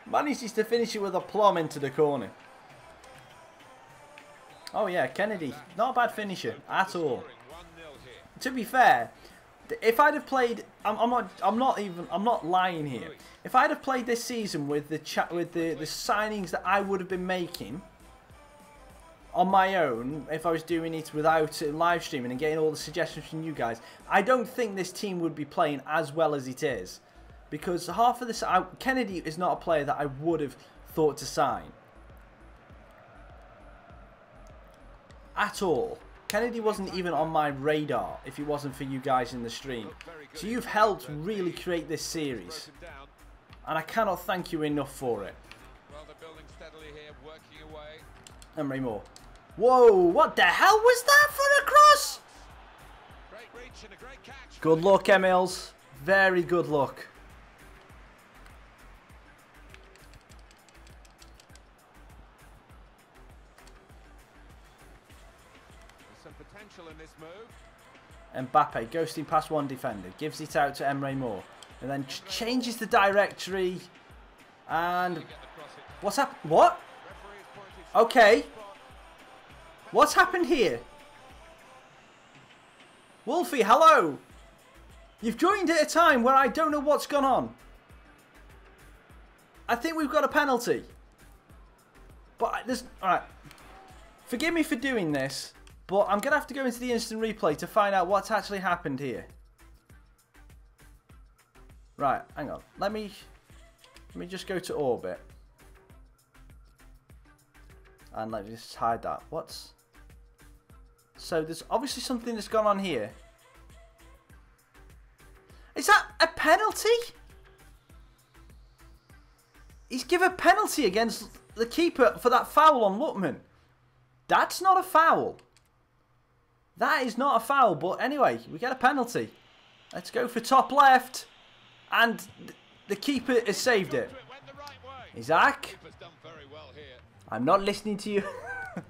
manages to finish it with a plumb into the corner. Oh yeah, Kennedy, not a bad finisher at all. To be fair, if I'd have played, I'm not lying here. If I'd have played this season with the signings that I would have been making on my own, if I was doing it without live streaming and getting all the suggestions from you guys, I don't think this team would be playing as well as it is, because half of this, Kennedy is not a player that I would have thought to sign at all. Kennedy wasn't even on my radar if it wasn't for you guys in the stream. So you've helped really create this series, and I cannot thank you enough for it. Emery Moore. Whoa, what the hell was that for a cross? Good luck, Emils. Very good luck. In this move. Mbappe ghosting past one defender, gives it out to Emre Moore, and then changes the directory. And what's happened? What? Okay. What's happened here? Wolfie, hello. You've joined at a time where I don't know what's gone on. I think we've got a penalty. But there's... Alright. Forgive me for doing this, but I'm going to have to go into the instant replay to find out what's actually happened here. Right, hang on. Let me just go to orbit. And let me just hide that. What's... So there's obviously something that's gone on here. Is that a penalty? He's given a penalty against the keeper for that foul on Lookman. That's not a foul. That is not a foul, but anyway, we get a penalty. Let's go for top left. And the keeper has saved it. Isaac? I'm not listening to you.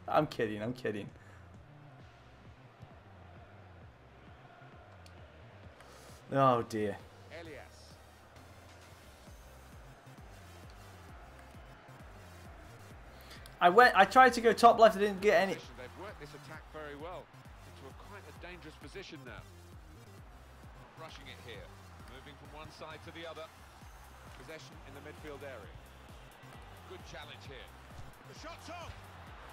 I'm kidding, I'm kidding. Oh dear. I tried to go top left, I didn't get any. They've worked this attack very well into quite a dangerous position now. Rushing it here, moving from one side to the other. Possession in the midfield area. Good challenge here. The shot's off.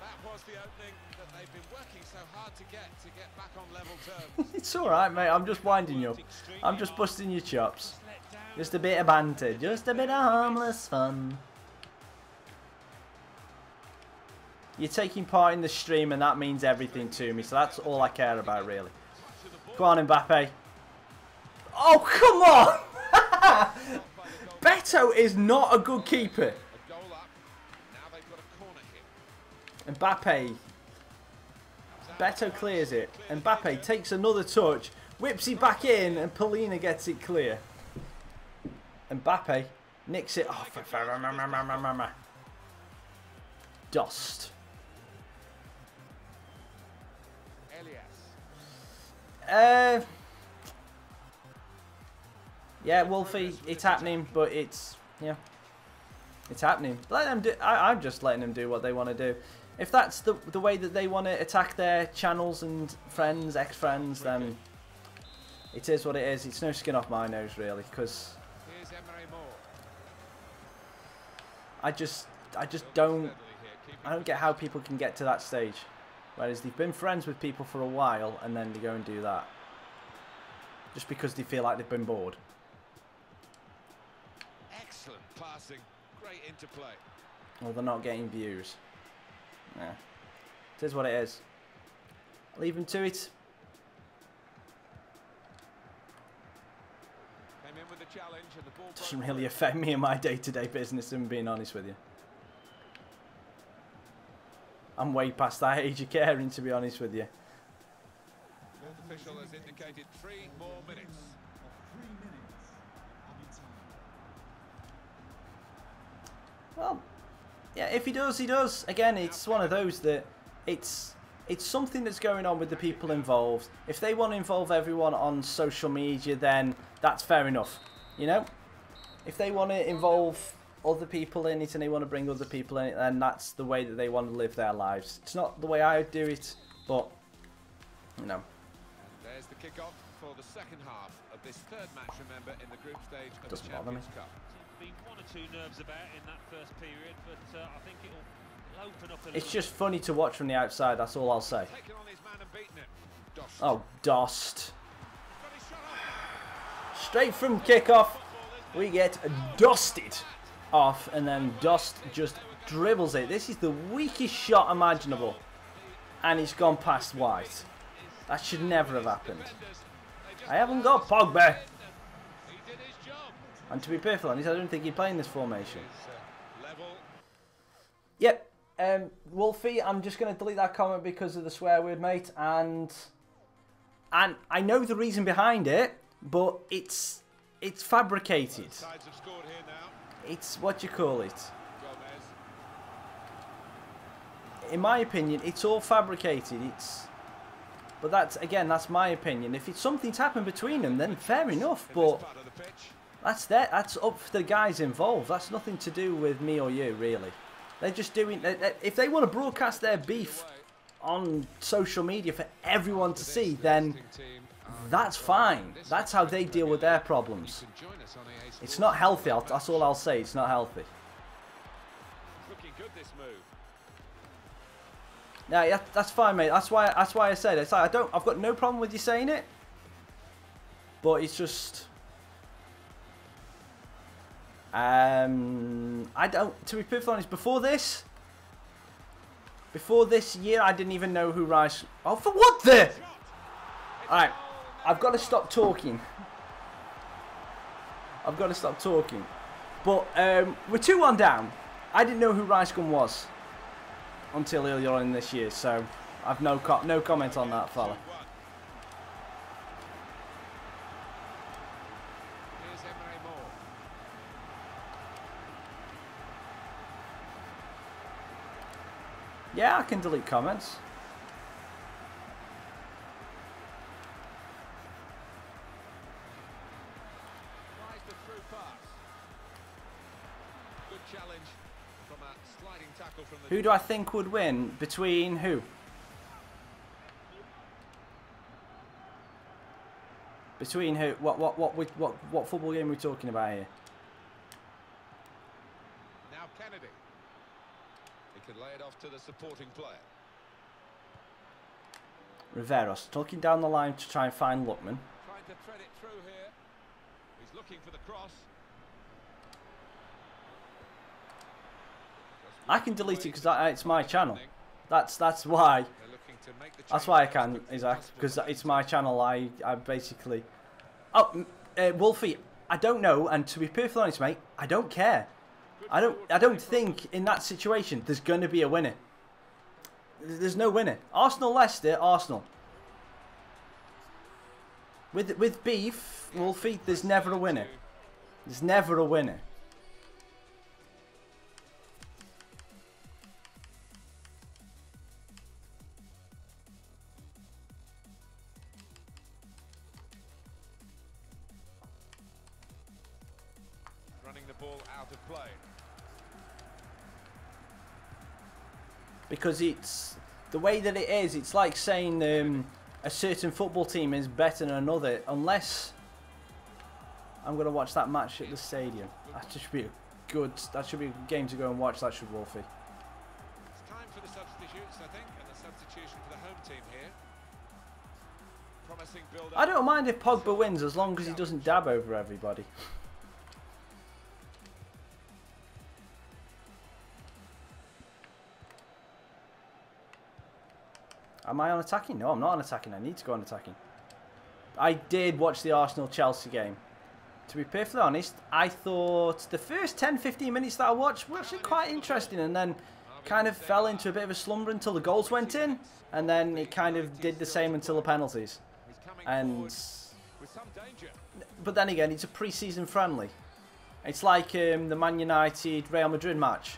That was the opening that they've been working so hard to get back on level terms. It's alright, mate. I'm just winding you up. I'm just busting your chops. Just a bit of banter. Just a bit of harmless fun. You're taking part in the stream, and that means everything to me. So that's all I care about, really. Go on, Mbappe. Oh, come on! Beto is not a good keeper. Mbappe. Beto clears it. Mbappe takes another touch, whips it back in, and Polina gets it clear. Mbappe nicks it. Oh, Dust. Yeah, Wolfie, it's happening, but it's happening. Let them do. I'm just letting them do what they want to do. If that's the way that they want to attack their channels and friends, ex-friends, then it is what it is. It's no skin off my nose, really, because I just don't get how people can get to that stage. Whereas they've been friends with people for a while and then they go and do that just because they feel like they've been bored. Excellent passing, great interplay. Well, they're not getting views. Yeah, it is what it is. Leave them to it. Came in with the challenge and the ball Doesn't really affect me in my day-to-day business, if I'm being honest with you. I'm way past that age of caring, to be honest with you. The official has indicated 3 more minutes. Well, yeah, if he does, he does. Again, it's one of those that it's something that's going on with the people involved. If they want to involve everyone on social media, then that's fair enough. You know? If they want to involve other people in it and they want to bring other people in it, then that's the way that they want to live their lives. It's not the way I do it, but, you know. There's the kick-off for the second half of this third match, remember, in the group stage of Doesn't the bother me. Champions Cup. Been 1 or 2 nerves about in that first period, but I think it'll open up a little. It's just funny to watch from the outside, that's all I'll say. Taken on his man and beaten him. Dost. Oh, Dost. Got his shot off. Straight from kickoff, we get dusted off, and then Dust just dribbles it. This is the weakest shot imaginable, and it's gone past White. That should never have happened. I haven't got Pogba. He did his job. And to be perfectly honest, I don't think he'd play in this formation. Level. Yep. Wolfie, I'm just going to delete that comment because of the swear word, mate. And I know the reason behind it, but it's fabricated. Sides have scored here now. It's what you call it. Gomez. In my opinion, it's all fabricated. But that's my opinion. If something's happened between them, then fair enough. But Part of the pitch. that's up for the guys involved. That's nothing to do with me or you, really. They're just doing. If they want to broadcast their beef on social media for everyone to see, then that's fine. That's how they deal with their problems. It's not healthy. That's all I'll say. It's not healthy. Looking good this move. Yeah, that's fine, mate. That's why I said it. It's like I've got no problem with you saying it, but it's just. I don't. To be perfectly honest, before this year, I didn't even know who Rice. Oh, for what the? All right, I've got to stop talking. I've got to stop talking. But we're 2-1 down. I didn't know who Rice Gun was until earlier on in this year, so I've no comment on that fella. Here's Emre Moore. Yeah, I can delete comments. Tries the through pass. Good challenge from a sliding tackle from the. Who do I think would win between who? Between who? What football game are we talking about here? Now Kennedy. He could lay it off to the supporting player. Riveros looking down the line to try and find Lookman. Trying to thread it through here. He's looking for the cross. I can delete it because it's my channel. That's why. That's why I can, Isaac, because it's my channel. I basically. Oh, Wolfie, I don't know, and to be perfectly honest, mate, I don't care. I don't think in that situation there's going to be a winner. There's no winner. Arsenal, Leicester, Arsenal. With beef, Wolfie, there's never a winner. There's never a winner. Running the ball out of play. Because it's the way that it is. It's like saying a certain football team is better than another, unless I'm going to watch that match at the stadium. That should be a good. That should be a game to go and watch. That should, Wolfie. It's time for the substitutes, I think, and the substitution for the home team here. Promising build-up. I don't mind if Pogba wins as long as he doesn't dab over everybody. Am I on attacking? No, I'm not on attacking. I need to go on attacking. I did watch the Arsenal-Chelsea game. To be perfectly honest, I thought the first 10-15 minutes that I watched were actually quite interesting, and then kind of fell into a bit of a slumber until the goals went in, and then it kind of did the same until the penalties. But then again, it's a pre-season friendly. It's like the Man United-Real Madrid match.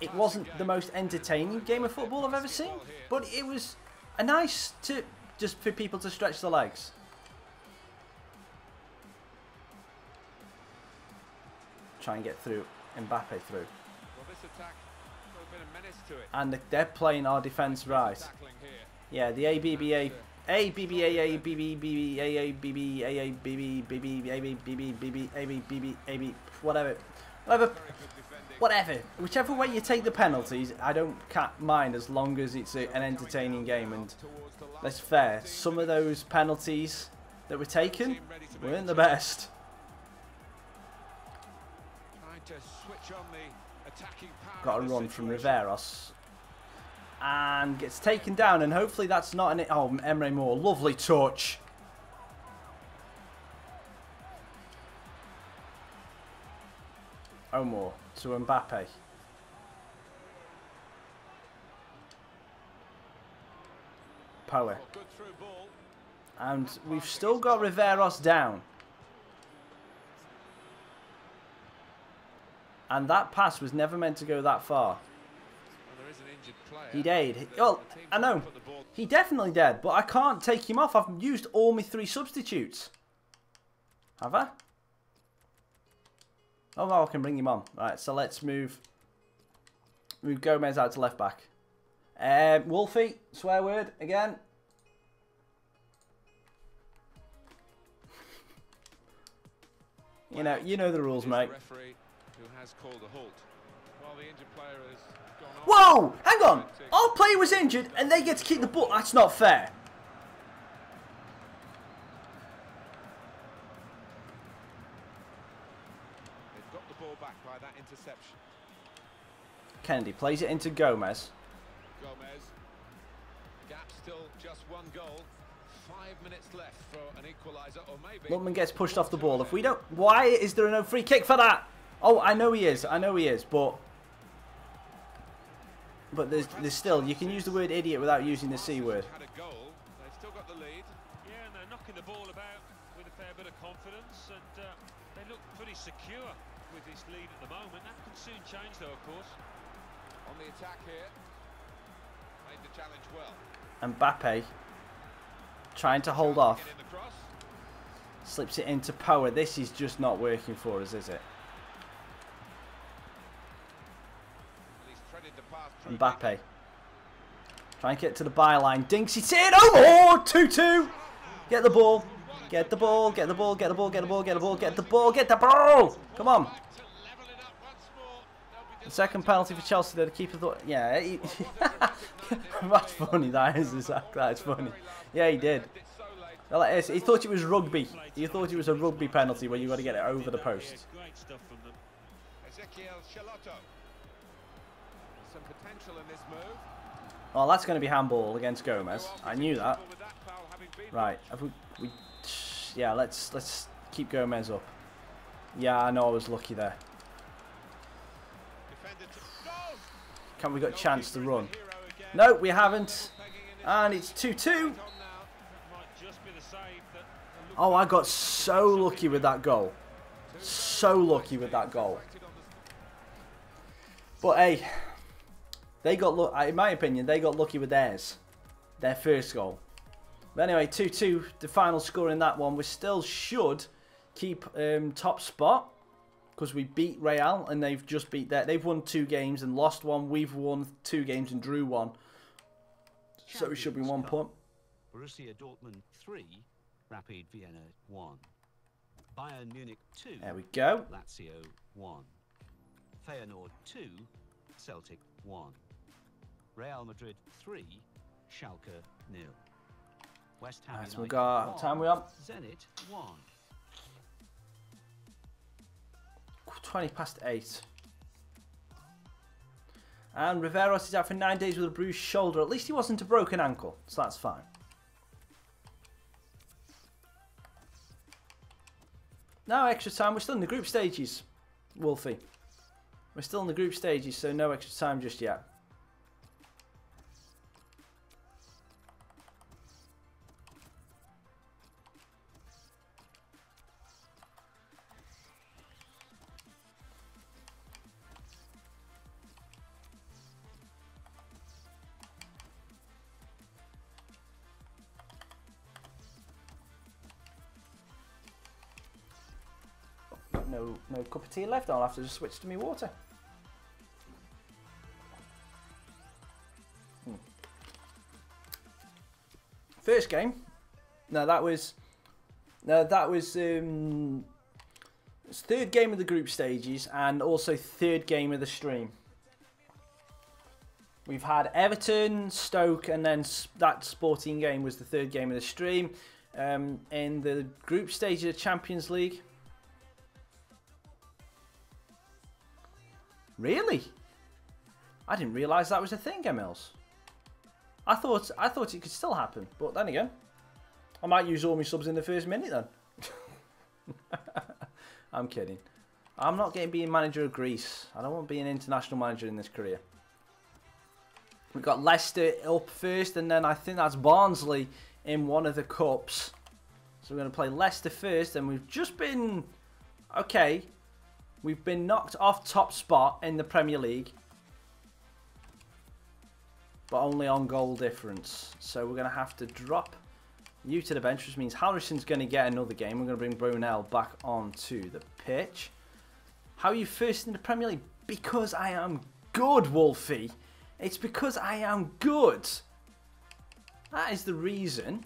It wasn't the most entertaining game of football I've ever seen, but it was a nice tip just for people to stretch their legs. Try and get through, Mbappe through. And they're playing our defence right. Yeah, the ABBA, whatever. Whichever way you take the penalties, I can't mind as long as it's an entertaining game. And let's fair, some of those penalties that were taken weren't the best. Got a run from Riveros. And gets taken down, and hopefully that's not an... Oh, Emre Moore, lovely touch. Omar to Mbappe. Power. And we've still got Riveros down. And that pass was never meant to go that far. He did. Well, I know. He definitely did, but I can't take him off. I've used all my 3 substitutes. Have I? Oh, no, I can bring him on. Right, so let's move Gomez out to left back. Wolfie, swear word again. You know the rules, mate. Whoa! Hang on! Our player was injured and they get to keep the ball. That's not fair. They've got the ball back by that interception. Kennedy plays it into Gomez. Gap still just 1 goal. 5 minutes left for an equaliser, or maybe... Lookman gets pushed off the ball. If we don't... Why is there no free kick for that? Oh, I know he is, but there's still, you can use the word idiot without using the C word. Had a goal. They've still got the lead. Yeah, and they're knocking the ball about with a fair bit of confidence, and they look pretty secure with this lead at the moment. That can soon change, though, of course. On the attack here, made the challenge well. Mbappe trying to hold off. Slips it into Power. This is just not working for us, is it? Mbappe. Try and get to the byline. Dinks it in. Oh, 2-2. Get the ball. Get the ball. Get the ball. Get the ball. Get the ball. Get the ball. Get the ball. Get the ball. Come on. The second penalty for Chelsea. The keeper thought, yeah. That's funny. That is funny. Yeah, he did. He thought it was rugby. He thought it was a rugby penalty where you got to get it over the post. Oh, that's going to be handball against Gomez. I knew that. Right. Yeah, let's keep Gomez up. Yeah, I know I was lucky there. Can we got a chance to run? No, we haven't. And it's 2-2. Oh, I got so lucky with that goal. so lucky with that goal. But hey, they got in my opinion, they got lucky with theirs. Their first goal. But anyway, 2-2, the final score in that one. We still should keep top spot because we beat Real and they've just beat that. They've won 2 games and lost 1. We've won 2 games and drew 1. So we should be 1 point. Borussia Dortmund 3, Rapid Vienna 1. Bayern Munich 2. There we go. Lazio 1. Feyenoord 2, Celtic 1. Real Madrid 3, Schalke 0. West Ham Right, United we got 1, time we on. Zenit 1. 20 past 8. And Riveros is out for 9 days with a bruised shoulder. At least he wasn't a broken ankle, so that's fine. No extra time. We're still in the group stages, Wolfie. We're still in the group stages, so no extra time just yet. No cup of tea left. I'll have to just switch to me water. First game. No, that was it's third game of the group stages and also third game of the stream. We've had Everton, Stoke, and then that Sporting game was the third game of the stream. In the group stage of the Champions League. Really? I didn't realise that was a thing, Emils. I thought it could still happen, but then again, I might use all my subs in the first minute then. I'm kidding. I'm not getting being manager of Greece. I don't want to be an international manager in this career. We've got Leicester up first, and then I think that's Barnsley in one of the cups. So we're going to play Leicester first, and we've just been... Okay. We've been knocked off top spot in the Premier League. But only on goal difference. So we're going to have to drop you to the bench, which means Halverson's going to get another game. We're going to bring Brunel back onto the pitch. How are you first in the Premier League? Because I am good, Wolfie. It's because I am good. That is the reason.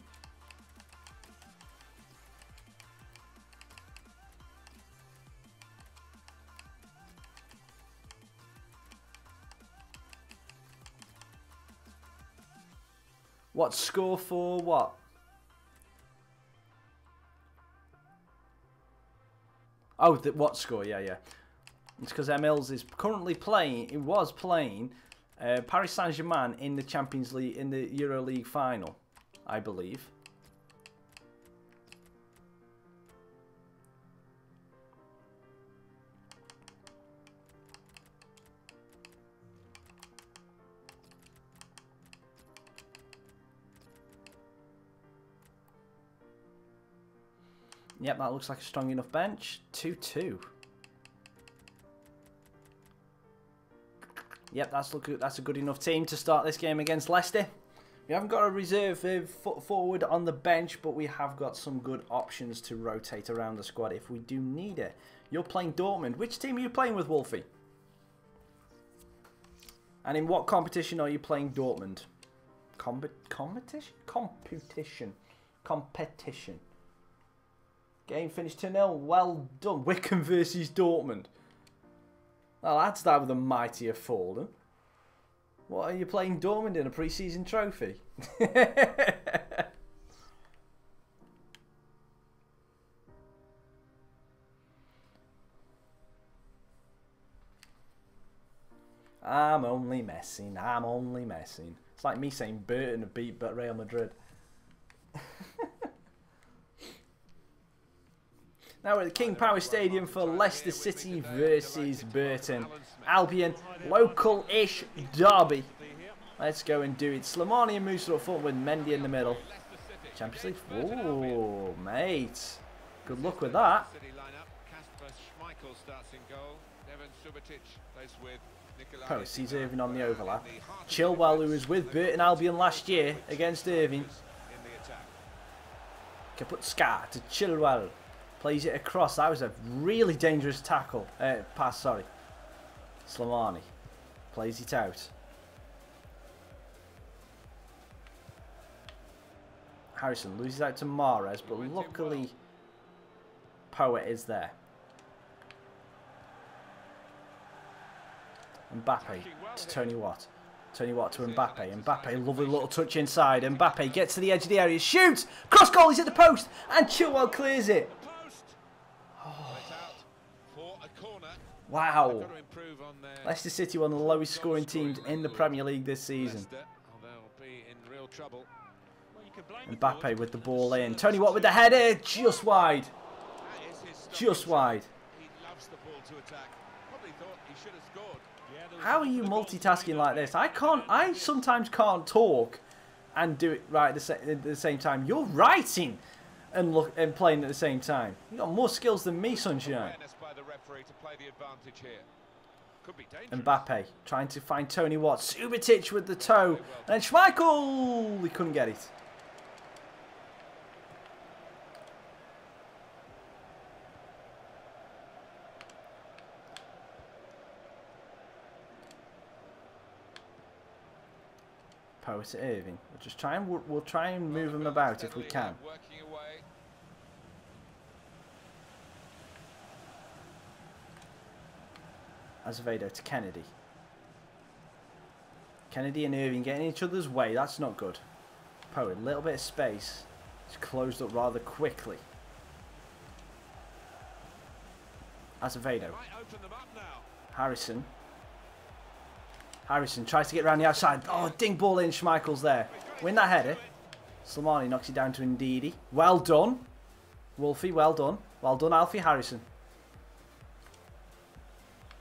What score for what? Oh, what score? Yeah. It's because Emils is currently playing. He was playing Paris Saint-Germain in the Champions League, in the Euro League final, I believe. Yep, that looks like a strong enough bench. 2-2. Yep, that's a good enough team to start this game against Leicester. We haven't got a reserve foot forward on the bench, but we have got some good options to rotate around the squad if we do need it. You're playing Dortmund. Which team are you playing with, Wolfie? And in what competition are you playing Dortmund? Competition. Game finished 2-0. Well done. Wickham versus Dortmund. Well, that's that with a mighty have fallen. What are you playing Dortmund in? A pre-season trophy? I'm only messing. It's like me saying Burton beat Real Madrid. Now we're at the King Power Stadium for Leicester City versus Burton. Albion, local-ish derby. Let's go and do it. Slimani and Musa up front with Mendy in the middle. Champions League. Oh, mate. Good luck with that. Liverpool starts in goal. Devon Subotic plays with Nikolai. Post sees Irving on the overlap. Chilwell, who was with Burton Albion last year against Irving. Kaputska to Chilwell. Plays it across. That was a really dangerous tackle. Pass, sorry. Slimani plays it out. Harrison loses out to Mahrez, but luckily Poet is there. Mbappe to Tony Watt. Tony Watt to Mbappe. Mbappe, lovely little touch inside. Mbappe gets to the edge of the area, shoots! Cross goal, he's at the post, and Chilwell clears it. Oh. Wow. Leicester City, one of the lowest scoring teams in the Premier League this season. Mbappe with the ball in. Tony Watt with the header, just wide. Just wide. How are you multitasking like this? I sometimes can't talk and do it right at the same time. You're writing and playing at the same time. You got more skills than me, Sunshine. Mbappe trying to find Tony Watt. Subotic with the toe. And then Schmeichel! He couldn't get it. Power to Irving. We'll try and move him about if we can. Azevedo to Kennedy. Kennedy and Irving getting in each other's way. That's not good. Power, a little bit of space. It's closed up rather quickly. Azevedo. Harrison. Harrison tries to get around the outside. Oh, ding ball in. Schmeichel's there. Win that header. Slimani knocks it down to Ndidi. Well done. Wolfie, well done. Well done, Alfie Harrison.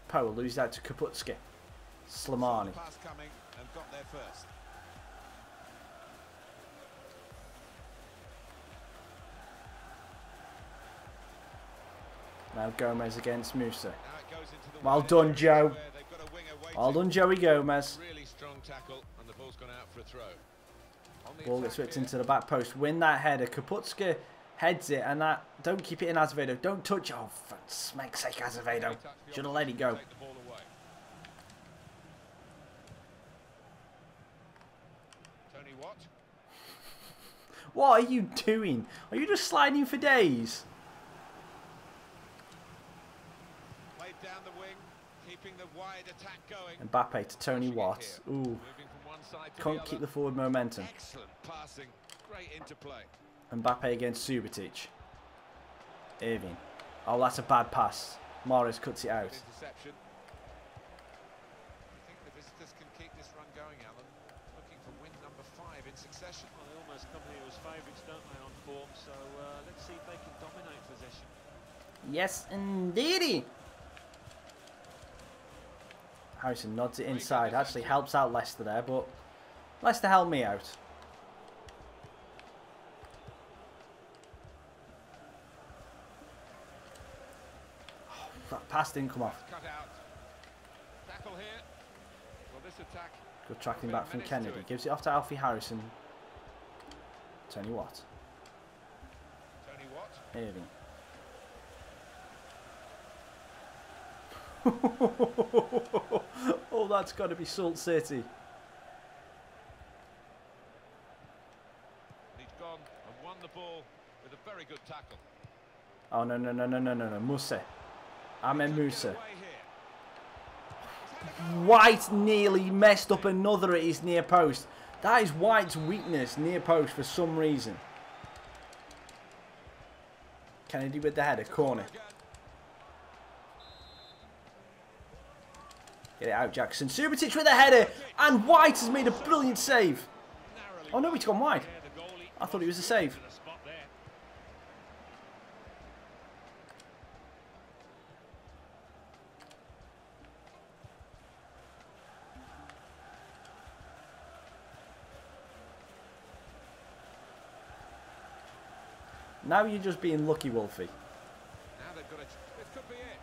Powell loses out to Kaputski. Slimani. Now Gomez against Musa. Well done, Joe. Well done, Joey Gomez. Really strong tackle, and the ball's gone out for a throw. Ball gets whipped into the back post. Win that header. Kaputska heads it, and that. Don't keep it in, Azevedo. Don't touch. Oh, for smack's sake, Azevedo. Should have let it go. Tony Watt. What are you doing? Are you just sliding for days? Played down the wing, keeping the wide attack going. Mbappe to Tony Watt. Ooh. Can't keep the forward momentum. Excellent passing. Great interplay. Mbappe against Subotic. Irving. Oh, that's a bad pass. Morris cuts it out. Interception. I think the visitors can keep this run going, Alan. Looking for win number 5 in succession. Well, they almost come here as favourites, don't they, on form? So let's see if they can dominate possession. Yes, indeedy. Harrison nods it inside. Actually helps out Leicester there, but Leicester helped me out. Oh, that pass didn't come off. Cut out. Tackle here. Well, this attack. Good tracking back from Kennedy. Gives it off to Alfie Harrison. Tony Watt. Tony Watt. Irving. Oh, that's got to be Salt City. He's gone and won the ball with a very good tackle. Oh, no. Musa. Ahmed Musa. White nearly messed up another at his near post. That is White's weakness, near post, for some reason. Kennedy with the header, corner. Get it out, Jackson. Subotic with a header, and White has made a brilliant save. Oh no, he's gone wide. I thought it was a save. Now you're just being lucky, Wolfie. Now they've got it. This could be it.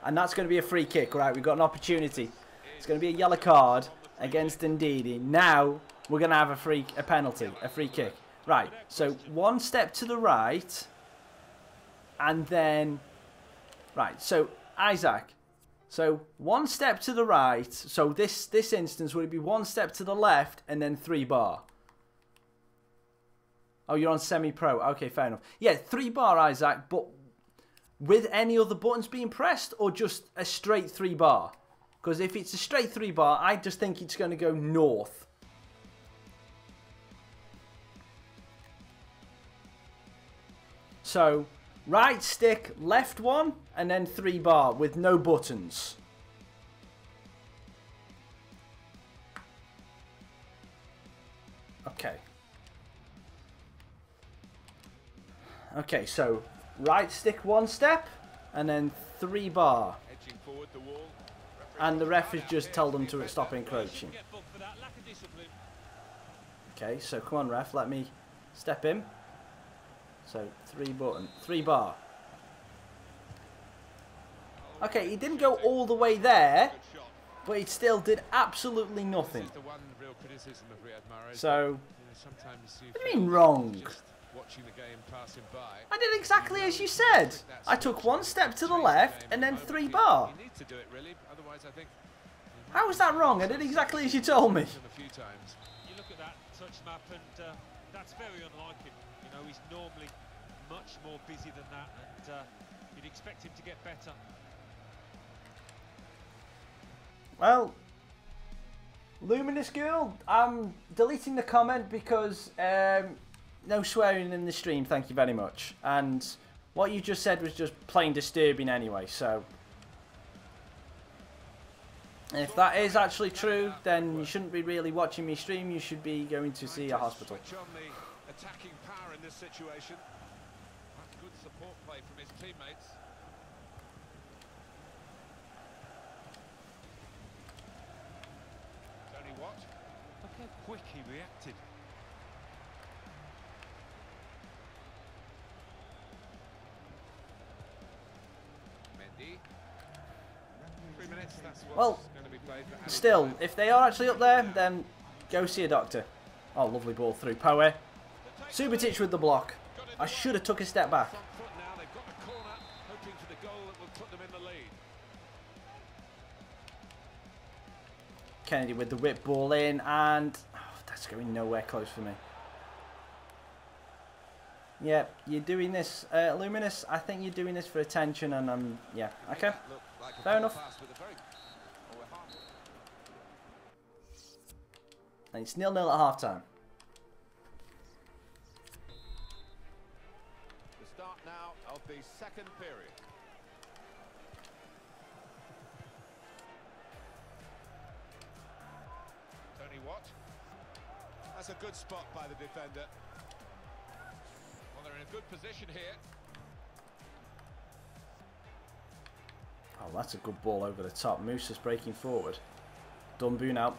And that's going to be a free kick. Right, we've got an opportunity. It's going to be a yellow card against Ndidi. Now we're going to have a penalty, a free kick. Right, so one step to the right. And then... Right, so Isaac. So one step to the right. So this instance, would it be one step to the left and then 3 bar? Oh, you're on semi-pro. Okay, fair enough. Yeah, 3 bar, Isaac, but with any other buttons being pressed or just a straight 3 bar? Because if it's a straight 3 bar, I just think it's going to go north. So, right stick, left one, and then 3 bar with no buttons. Okay. Okay, so right stick 1 step, and then 3 bar. And the ref has just told them to stop encroaching. Okay, so come on ref, let me step in. So 3 bar. Okay, he didn't go all the way there, but he still did absolutely nothing. So, what do you mean wrong? I did exactly as you said. I took 1 step to the left and then 3 bar. How was that wrong? I did exactly as you told me. You look at that touch map and that's very unlike him. You know, he's normally much more busy than that, and you'd expect him to get better. Well, Luminous Girl, I'm deleting the comment because no swearing in the stream, thank you very much. And what you just said was just plain disturbing anyway, so... if that is actually true, then you shouldn't be really watching me stream, you should be going to see a hospital. Switch on the attacking power in this situation. Good support play from his teammates. Tony Watt. Look how quick he reacted. Mendy. 3 minutes, that's what's Well, going to be played for still, if they are actually up there, then go see a doctor. Oh, lovely ball through. Poe. Subotic with the block. I should have took a step back. Front foot now, they've got the corner, hoping for the goal that will put them in the lead. Kennedy with the whip ball in, and oh, that's going nowhere close for me. Yeah, you're doing this, Luminous. I think you're doing this for attention, and yeah, okay, fair enough. And it's 0-0 at half time. The start now of the second period. Tony Watt. That's a good spot by the defender. Well, they're in a good position here. Oh, that's a good ball over the top. Musa's breaking forward. Dumbu now.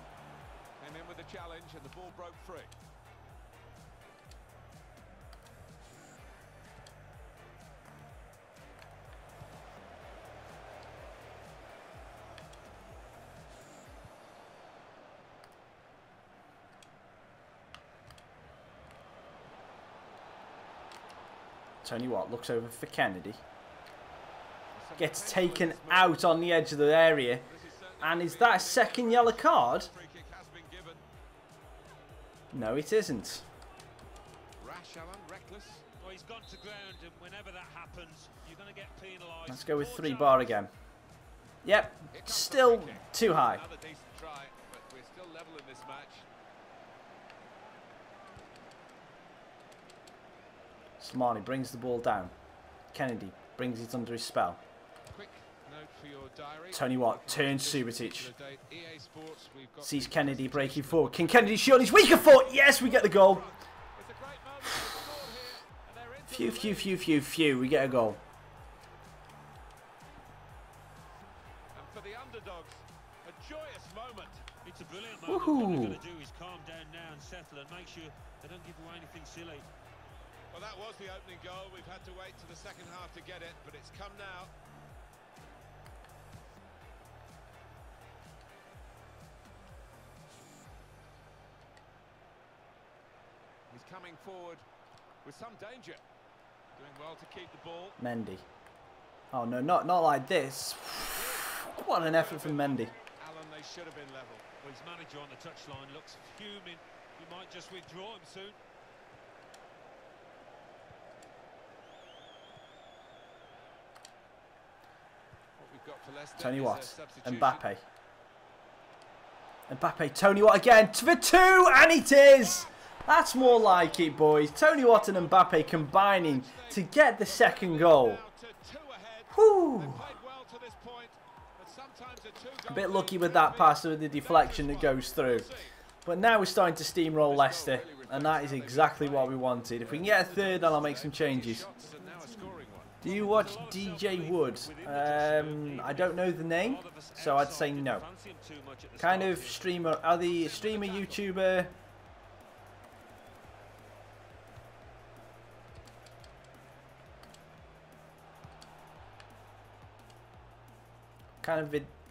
Came in with the challenge and the ball broke free. Tony Watt looks over for Kennedy. Gets taken out on the edge of the area. And is that a second yellow card? No, it isn't. Rash, Alan, reckless. Well, he's gone to ground, and whenever that happens, you're going to get penalised. Let's go with 3 bar again. Yep, still too high. Another decent try, but we're still level in this match. Slimani brings the ball down. Kennedy brings it under his spell. Quick note for your diary. Tony Watt turns Subotic. Sees Kennedy breaking forward. Can Kennedy shoot on his weaker foot? Yes, we get the goal. Phew, phew, phew, phew, phew. We get a goal. And for the underdogs, a joyous moment. It's a brilliant moment. What they're going to do is calm down now and settle and make sure they don't give away anything silly. Well, that was the opening goal. We've had to wait to the second half to get it, but it's come now. coming forward with some danger. Doing well to keep the ball. Mendy. Oh no, not like this. What an effort from Mendy. Alan, they should have been level. Well, his manager on the touchline looks fuming. He might just withdraw him soon. What we've got for Leicester Tony is Watt. a substitution. Mbappe. Mbappe. Tony Watt again. For 2, and it is. That's more like it, boys. Tony Watt and Mbappe combining to get the second goal. Whew. A bit lucky with that pass with the deflection that goes through. But now we're starting to steamroll Leicester, and that is exactly what we wanted. If we can get a third, then I'll make some changes. Do you watch DJ Wood? I don't know the name, so I'd say no. Kind of streamer, are the streamer, YouTuber?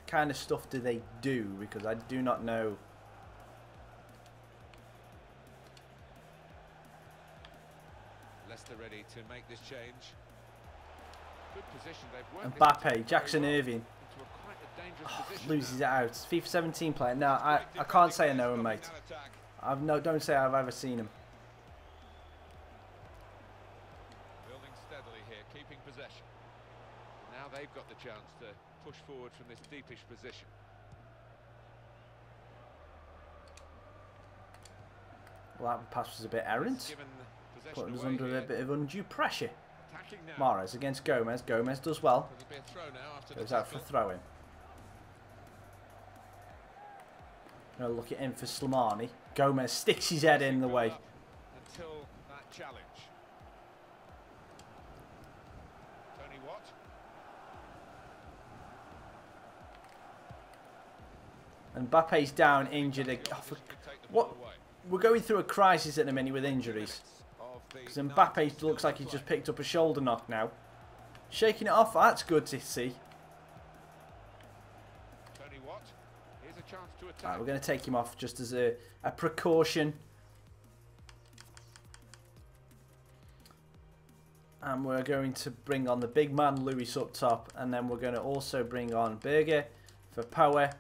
Kind of stuff do they do? Because I do not know. Leicester ready to make this change. Good position. They've worked Mbappe, Jackson Irving. Loses it out. FIFA 17 player. No, I can't say I know him, mate. Don't say I've ever seen him. Building steadily here, keeping possession. Now they've got the chance to push forward from this deepish position. Well, that pass was a bit errant. Putting us under a bit of undue pressure. Mahrez against Gomez. Gomez does well. Goes out for a throw-in. Gonna look at him for Slimani. Gomez sticks his head in the way. Until that challenge. Tony Watt. And Mbappe's down, injured. What? We're going through a crisis at the minute with injuries. Because Mbappe looks like he's just picked up a shoulder knock now. Shaking it off, that's good to see. Tony Watt. Here's a chance to attack. Right, we're going to take him off just as a precaution. And we're going to bring on the big man Lewis up top. And then we're going to also bring on Berger for power.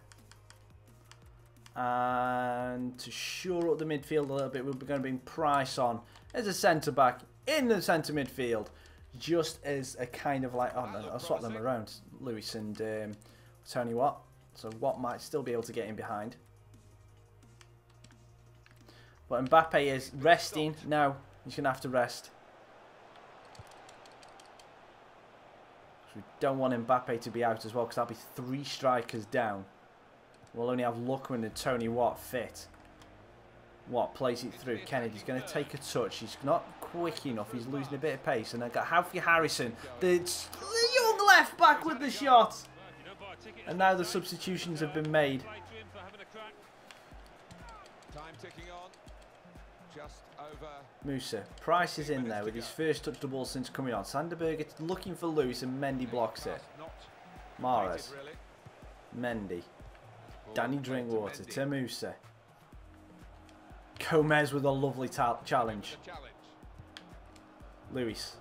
And to shore up the midfield a little bit, we're going to bring Price on as a centre-back in the centre midfield. Just as a kind of like, oh no, I'll swap them around. Lewis and Tony Watt. So Watt might still be able to get in behind. But Mbappe is resting now. He's going to have to rest. So we don't want Mbappe to be out as well, because that'll be 3 strikers down. We'll only have Lookman and Tony Watt fit. Watt plays it through. Kennedy's going to take a touch. He's not quick enough. He's losing a bit of pace. And I've got Halfie Harrison, the young left back with the shot. And now the substitutions have been made. Time ticking on. Just over. Musa. Price is in there with his first touch the ball since coming on. Sanderberg is looking for Lewis and Mendy blocks it. Mahrez. Mendy. Danny Drinkwater to Musa. Gomez with a lovely challenge. Lewis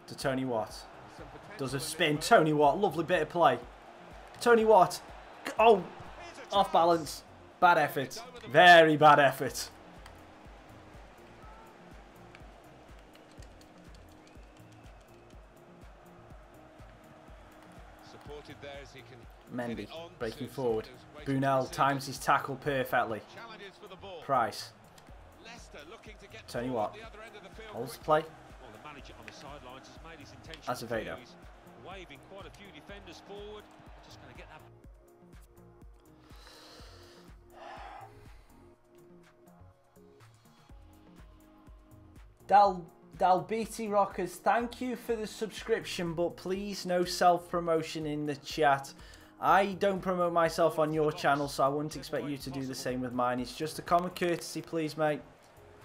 to Tony Watt. Does a spin. Tony Watt, lovely bit of play. Tony Watt. Oh, off balance. Bad effort. Very bad effort. Supported there as he can. Mendy breaking forward. Brunel times his tackle perfectly. Price. Tony Watt. Holds the play. Azevedo. Waving quite a few defenders forward. Just going to get that. Dalbiti Raccas, thank you for the subscription, but please no self-promotion in the chat. I don't promote myself on your channel, so I wouldn't expect you to do the same with mine. It's just a common courtesy, please, mate.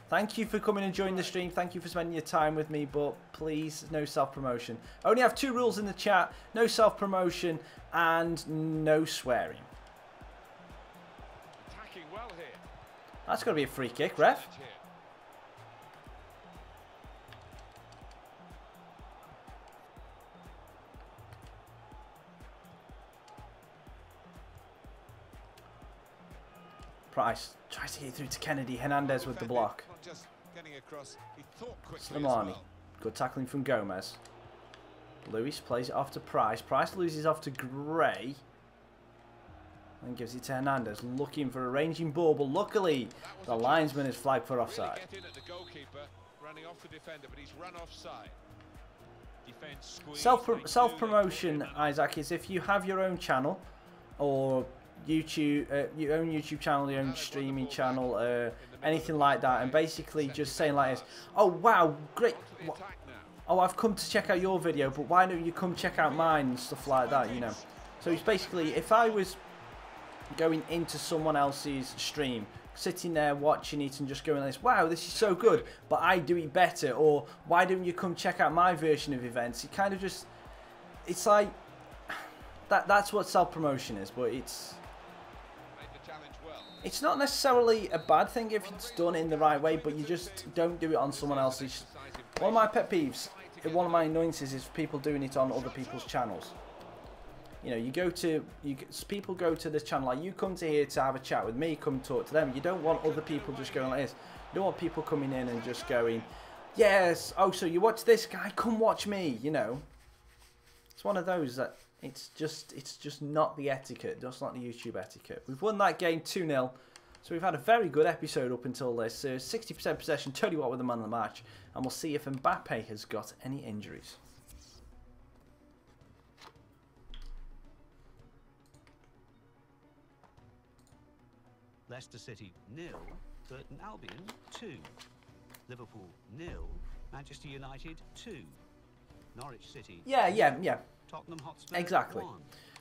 Thank you for coming and joining the stream. Thank you for spending your time with me, but please, no self-promotion. I only have 2 rules in the chat. No self-promotion and no swearing. Attacking well here. That's got to be a free kick, ref. Price tries to get through to Kennedy. Hernandez with the block. Not just getting across, he thought quickly as Slimani. well. Good tackling from Gomez. Lewis plays it off to Price. Price loses off to Gray. And gives it to Hernandez. Looking for a ranging ball, but luckily the linesman is flagged for offside. Really get in at the goalkeeper, running off the defender, but he's run offside. Self-promotion, Isaac, is if you have your own channel or YouTube, your own YouTube channel, your own streaming channel, anything like that, and basically just saying like this, oh wow, great, oh I've come to check out your video, but why don't you come check out mine and stuff like that, you know. So it's basically, if I was going into someone else's stream, sitting there watching it and just going like this, wow, this is so good, but I do it better, or why don't you come check out my version of events? It kind of just, it's like, that's what self-promotion is, but it's not necessarily a bad thing if it's done in the right way, but you just don't do it on someone else's. One of my pet peeves, one of my annoyances is people doing it on other people's channels. You know, people go to this channel, like you come to here to have a chat with me, come talk to them. You don't want other people just going like this. You don't want people coming in and just going, yes, oh, so you watch this guy, come watch me, you know. It's one of those that it's just not the etiquette, just not the YouTube etiquette. We've won that game 2-0, so we've had a very good episode up until this. 60% possession, Tony Watt with the man of the match, and we'll see if Mbappe has got any injuries. Leicester City 0, Burton Albion 2, Liverpool 0, Manchester United 2, Norwich City. Yeah. Tottenham Hotspur exactly. 1.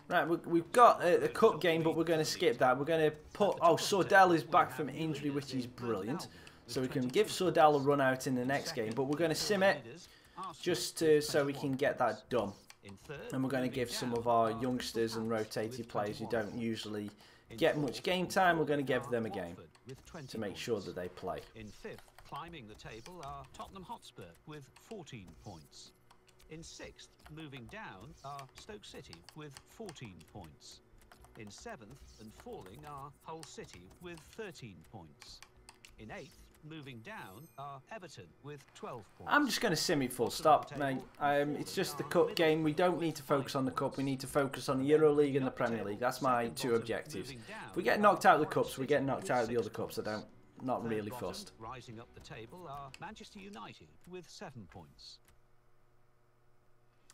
Right, we've got the cup game, but we're going to skip that. We're going to put, oh, Sordell is back from injury, which is brilliant. So we can give Sordell a run out in the next game, but we're going to sim it just so we can get that done. And we're going to give some of our youngsters and rotated players who don't usually get much game time, we're going to give them a game to make sure that they play. In 5th, climbing the table, are Tottenham Hotspur with 14 points. In 6th, moving down, are Stoke City with 14 points. In 7th and falling are Hull City with 13 points. In 8th, moving down, are Everton with 12 points. I'm just going to sim it full stop, mate. It's just the cup game. We don't need to focus on the cup. We need to focus on the Euro League and the Premier League. That's my two objectives. If we get knocked out of the cups, we get knocked out of the other cups. Not really fussed. Rising up the table are Manchester United with 7 points.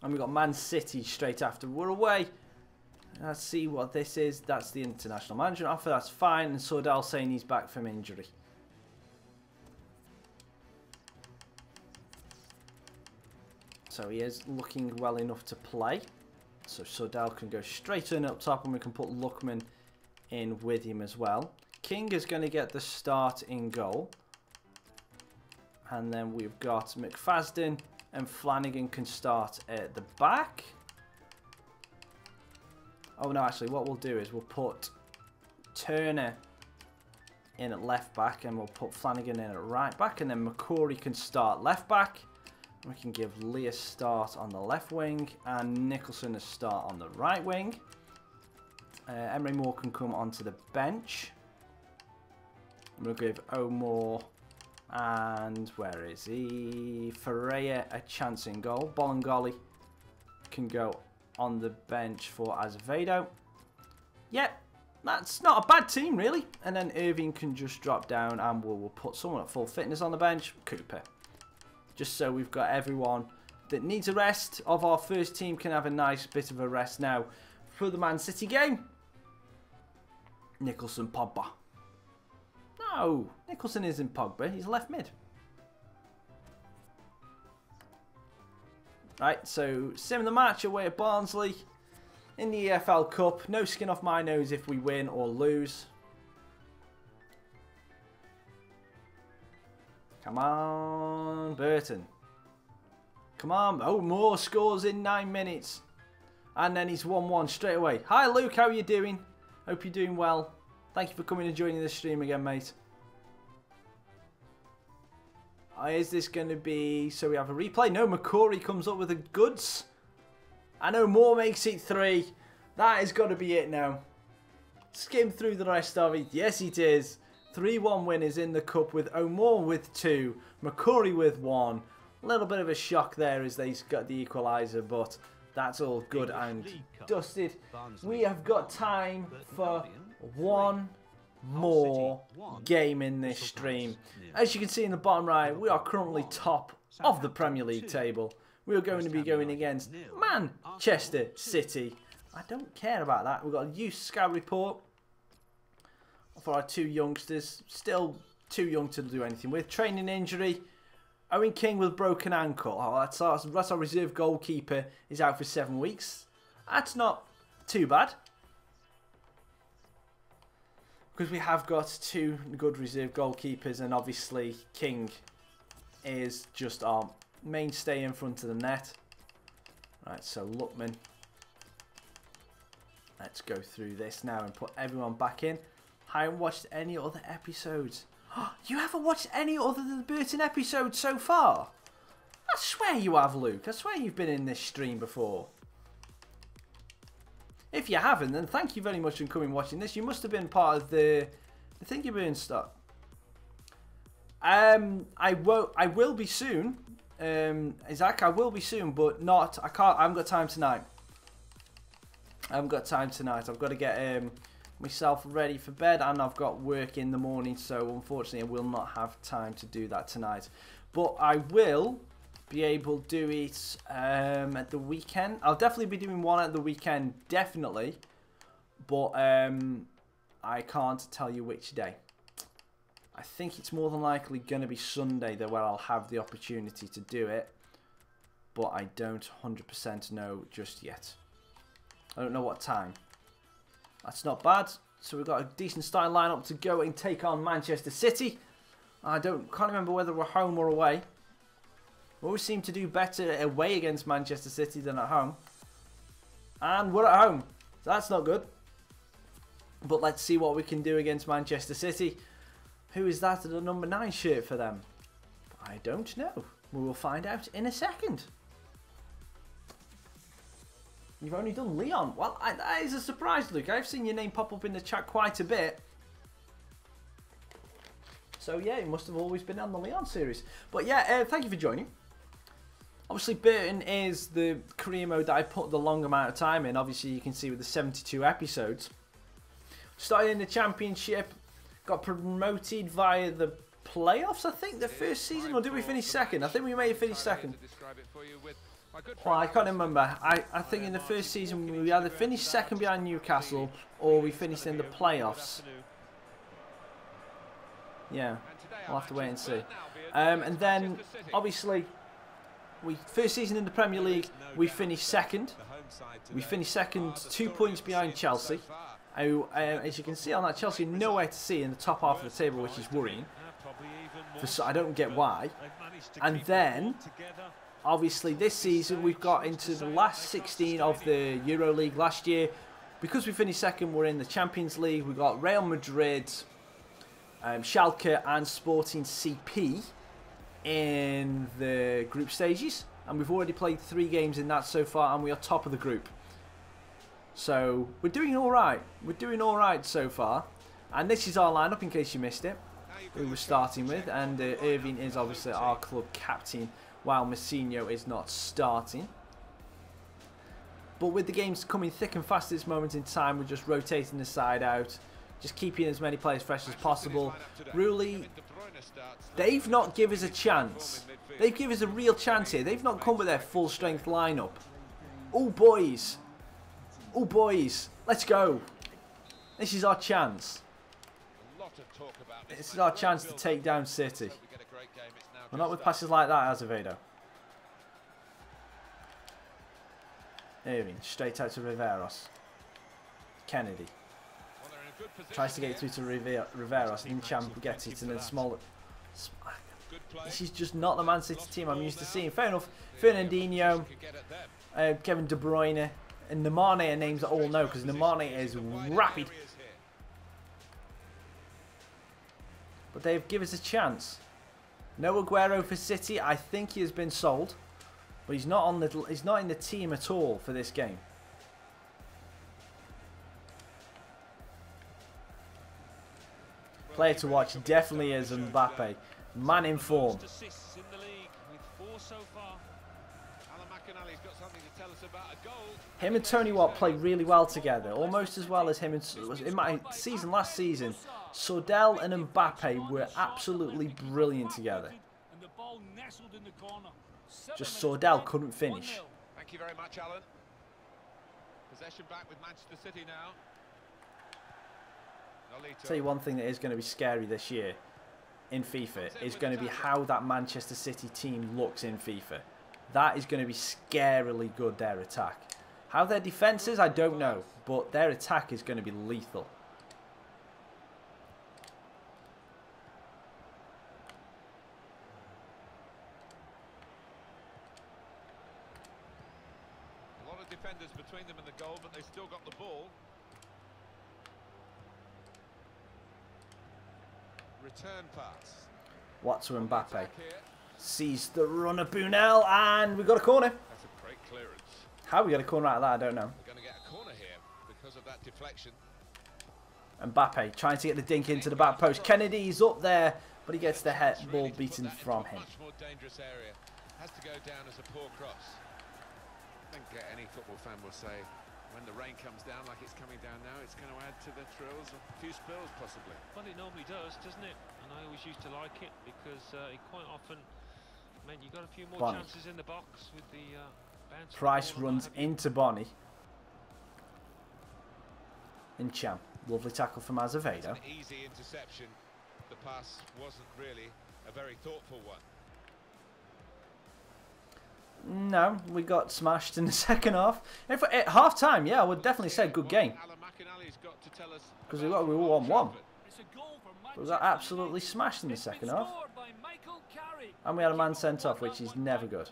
And we've got Man City straight after. We're away. Let's see what this is. That's the international management offer. That's fine. And Sordell saying he's back from injury. So he is looking well enough to play. So Sordell can go straight in up top, and we can put Lookman in with him as well. King is going to get the start in goal. And then we've got McFadden and Flanagan can start at the back. Oh no, actually what we'll do is we'll put Turner in at left back, and we'll put Flanagan in at right back, and then McCory can start left back. We can give Lee a start on the left wing and Nicholson a start on the right wing. Emery Moore can come onto the bench. And we'll give O'Moore and where is he? Ferreira a chance in goal. Bolingoli can go on the bench for Azevedo. Yep, that's not a bad team really. And then Irving can just drop down, and we'll put someone at full fitness on the bench, Cooper. Just so we've got everyone that needs a rest of our first team can have a nice bit of a rest now for the Man City game. Nicholson, Pogba. No, Nicholson isn't Pogba. He's left mid. Right, so sim the match away at Barnsley in the EFL Cup. No skin off my nose if we win or lose. Come on, Burton. Come on. Oh, Moore scores in 9 minutes. And then he's 1-1 straight away. Hi, Luke. How are you doing? Hope you're doing well. Thank you for coming and joining the stream again, mate. Is this going to be... So we have a replay. No, McCory comes up with the goods. I know Moore makes it 3. That has got to be it now. skim through the rest of it. Yes, it is. 3-1 winners in the cup with O'Moore with 2, McCurry with 1. A little bit of a shock there as they got the equaliser, but that's all good and dusted. We have got time for one more game in this stream. As you can see in the bottom right, we are currently top of the Premier League table. We are going to be going against Manchester City. I don't care about that. We've got a youth scout report for our 2 youngsters. Still too young to do anything with. Training injury. Owen King with broken ankle. Oh, that's our reserve goalkeeper. Is out for 7 weeks. That's not too bad. Because we have got 2 good reserve goalkeepers. And obviously King is just our mainstay in front of the net. Right, so Lookman. Let's go through this now and put everyone back in. I haven't watched any other episodes. You haven't watched any other than the Burton episodes so far? I swear you have, Luke. I swear you've been in this stream before. If you haven't, then thank you very much for coming watching this. You must have been part of the Thingy Burn stuff. I will be soon. Isaac, I will be soon, but not. I haven't got time tonight. I've got to get myself ready for bed, and I've got work in the morning, so unfortunately I will not have time to do that tonight. But I will be able to do it at the weekend. I'll definitely be doing one at the weekend, definitely. But I can't tell you which day. I think it's more than likely going to be Sunday though, where I'll have the opportunity to do it. But I don't 100% know just yet. I don't know what time. That's not bad. So we've got a decent starting lineup to go and take on Manchester City. I can't remember whether we're home or away. We always seem to do better away against Manchester City than at home. And we're at home. So that's not good. But let's see what we can do against Manchester City. Who is that at the number 9 shirt for them? I don't know. We will find out in a second. You've only done Leon. Well, that is a surprise, Luke. I've seen your name pop up in the chat quite a bit. So, yeah, it must have always been on the Leon series. But, yeah, thank you for joining. Obviously, Burton is the career mode that I put the long amount of time in. Obviously, you can see with the 72 episodes. Started in the Championship. Got promoted via the playoffs, I think, the first season. Or did we finish second? I think we may have finished second. Well, I can't remember. I think in the first season we either finished second behind Newcastle or we finished in the playoffs. Yeah, we'll have to wait and see. And then, obviously, first season in the Premier League, we finished second. We finished second, 2 points behind Chelsea. As you can see on that, Chelsea nowhere to see in the top half of the table, which is worrying. I don't get why. And then, obviously, this season we've got into the last 16 of the Euro League last year. Because we finished second, we're in the Champions League. We've got Real Madrid, Schalke and Sporting CP in the group stages. And we've already played 3 games in that so far, and we are top of the group. So, we're doing alright. We're doing alright so far. And this is our lineup, in case you missed it. We were starting with. And Irving is obviously our club captain, while Messinho is not starting. But with the games coming thick and fast at this moment in time, we're just rotating the side out. Just keeping as many players fresh as possible. Really, they've not given us a chance. They've given us a real chance here. They've not come with their full strength lineup. Oh, boys. Oh, boys. Let's go. This is our chance. This is our chance to take down City. We're not with passes like that, Azevedo. Irving, straight out to Riveros. Kennedy. Tries to get through to Riveros. Incham gets it, and then Smollett. This is just not the Man City team I'm used to seeing. Fair enough. Fernandinho, Kevin De Bruyne, and Nemane are names I all know because Nemane is rapid. But they've given us a chance. No Aguero for City. I think he has been sold, but he's not on the. He's not in the team at all for this game. Player to watch definitely is Mbappe. Man in form. Assists in the league with 4 so far. Got something to tell us about a goal. Him and Tony Watt play really well together, almost as well as him and in my season last season. Sordell and Mbappe were absolutely brilliant together. Just Sordell couldn't finish. Thank you very much, Alan. Possession back with Manchester City now. Tell you one thing that is going to be scary this year in FIFA is going to be how that Manchester City team looks in FIFA. That is going to be scarily good, their attack. How their defence is, I don't know, but their attack is going to be lethal. A lot of defenders between them and the goal, but they still got the ball. Return pass. What to Mbappe? Sees the runner Bunel, and we got a corner. That's a great clearance. How we got a corner out of that, I don't know. We're going to get a corner here because of that deflection. Mbappe trying to get the dink into the back post. Kennedy's up there, but he gets the head ball beaten from him. Much more dangerous area. Has to go down as a poor cross. I think any football fan will say when the rain comes down like it's coming down now, it's going to add to the thrills, a few spills possibly. Well, it normally does, doesn't it? And I always used to like it because it quite often meant you got a few more chances in the box with the bounce. Price runs into Bonnie. And Cham. Lovely tackle from Azevedo. An easy interception. The pass wasn't really a very thoughtful one. No, we got smashed in the second half. At half time, yeah, I would definitely say good game. Because we were 1-1. But we got absolutely smashed in the second half. And we had a man sent off, which is never good.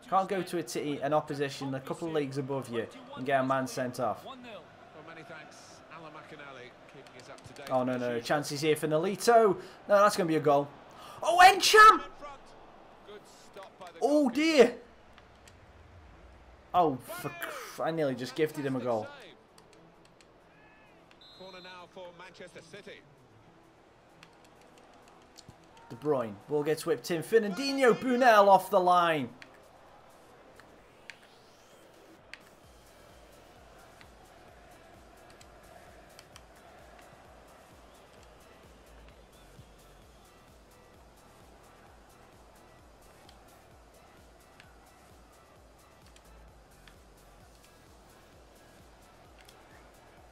Can't go to an opposition a couple of leagues above you and get a man sent off. Oh, no, no. Chances here for Nolito. No, that's going to be a goal. Oh, Encham! Oh, dear. Oh, I nearly just gifted him a goal. Corner now for Manchester City. De Bruyne. Ball gets whipped in. Fernandinho. Bunel off the line.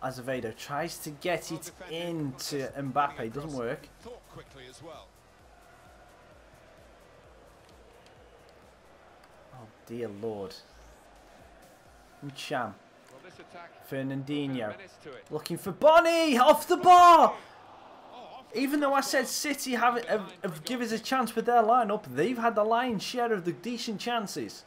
Azevedo tries to get it into Mbappe, doesn't work. Thought quickly as well. Oh dear lord. Cham. Fernandinho. Looking for Bonnie! Off the bar! Even though I said City have give us a chance with their lineup, they've had the lion's share of the decent chances.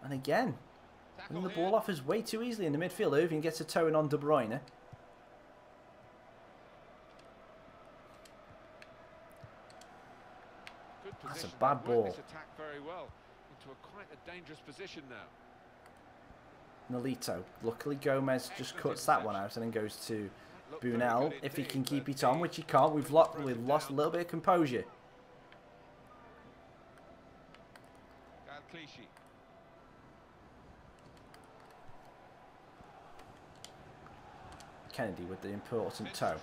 And again, the ball offers way too easily in the midfield. Irving gets a toe in on De Bruyne. That's a bad ball. Very well into quite a dangerous position now. Nolito. Luckily Gomez just cuts that one out and then goes to Bunel. If he can keep it on, which he can't, we've lost a little bit of composure. Kennedy with the important toe.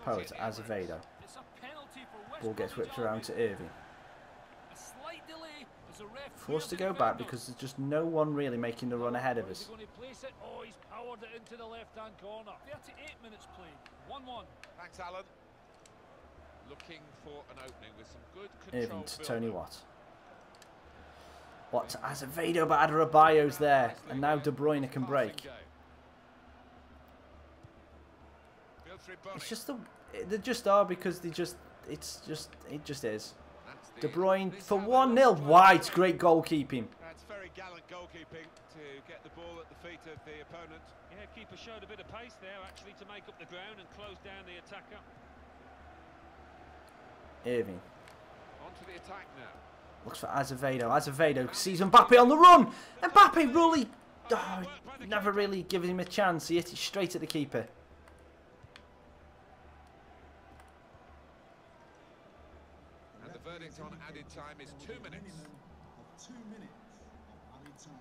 Poe to Azevedo. Ball gets whipped around to Irving. Forced to go back because there's just no one really making the run ahead of us. Oh, he's powered it into the left-hand corner. 38 minutes played. 1-1. Thanks, Alan. Looking for an opening with some good control. Irving to Tony Watt. Watt to Azevedo, but Adebayo's there, and now De Bruyne can break. It's just they just are because it just is. De Bruyne for 1-0. White, great goalkeeping. That's very gallant goalkeeping to get the ball at the feet of the opponent. Yeah, keeper showed a bit of pace there, actually, to make up the ground and close down the attacker. Irving. On to the attack now. Looks for Azevedo. Azevedo sees Mbappe on the run. Mbappe really... Oh, never really given him a chance. He hit it straight at the keeper. And the verdict on added time is 2 minutes. 2 minutes of added time.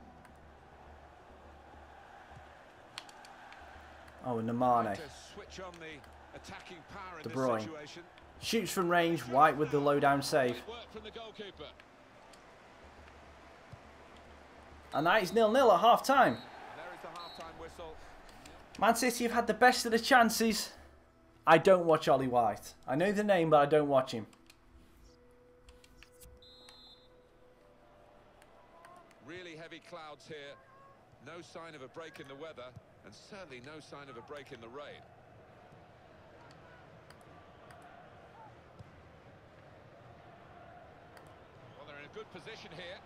Oh, and Nemane. To switch on the attacking power in De this Bruyne. situation. Shoots from range. White with the low down save. It worked from the goalkeeper. And that is 0-0 at half time. There is the half-time whistle. Man City have had the best of the chances. I don't watch Ollie White. I know the name, but I don't watch him. Really heavy clouds here. No sign of a break in the weather, and certainly no sign of a break in the rain. Well, they're in a good position here.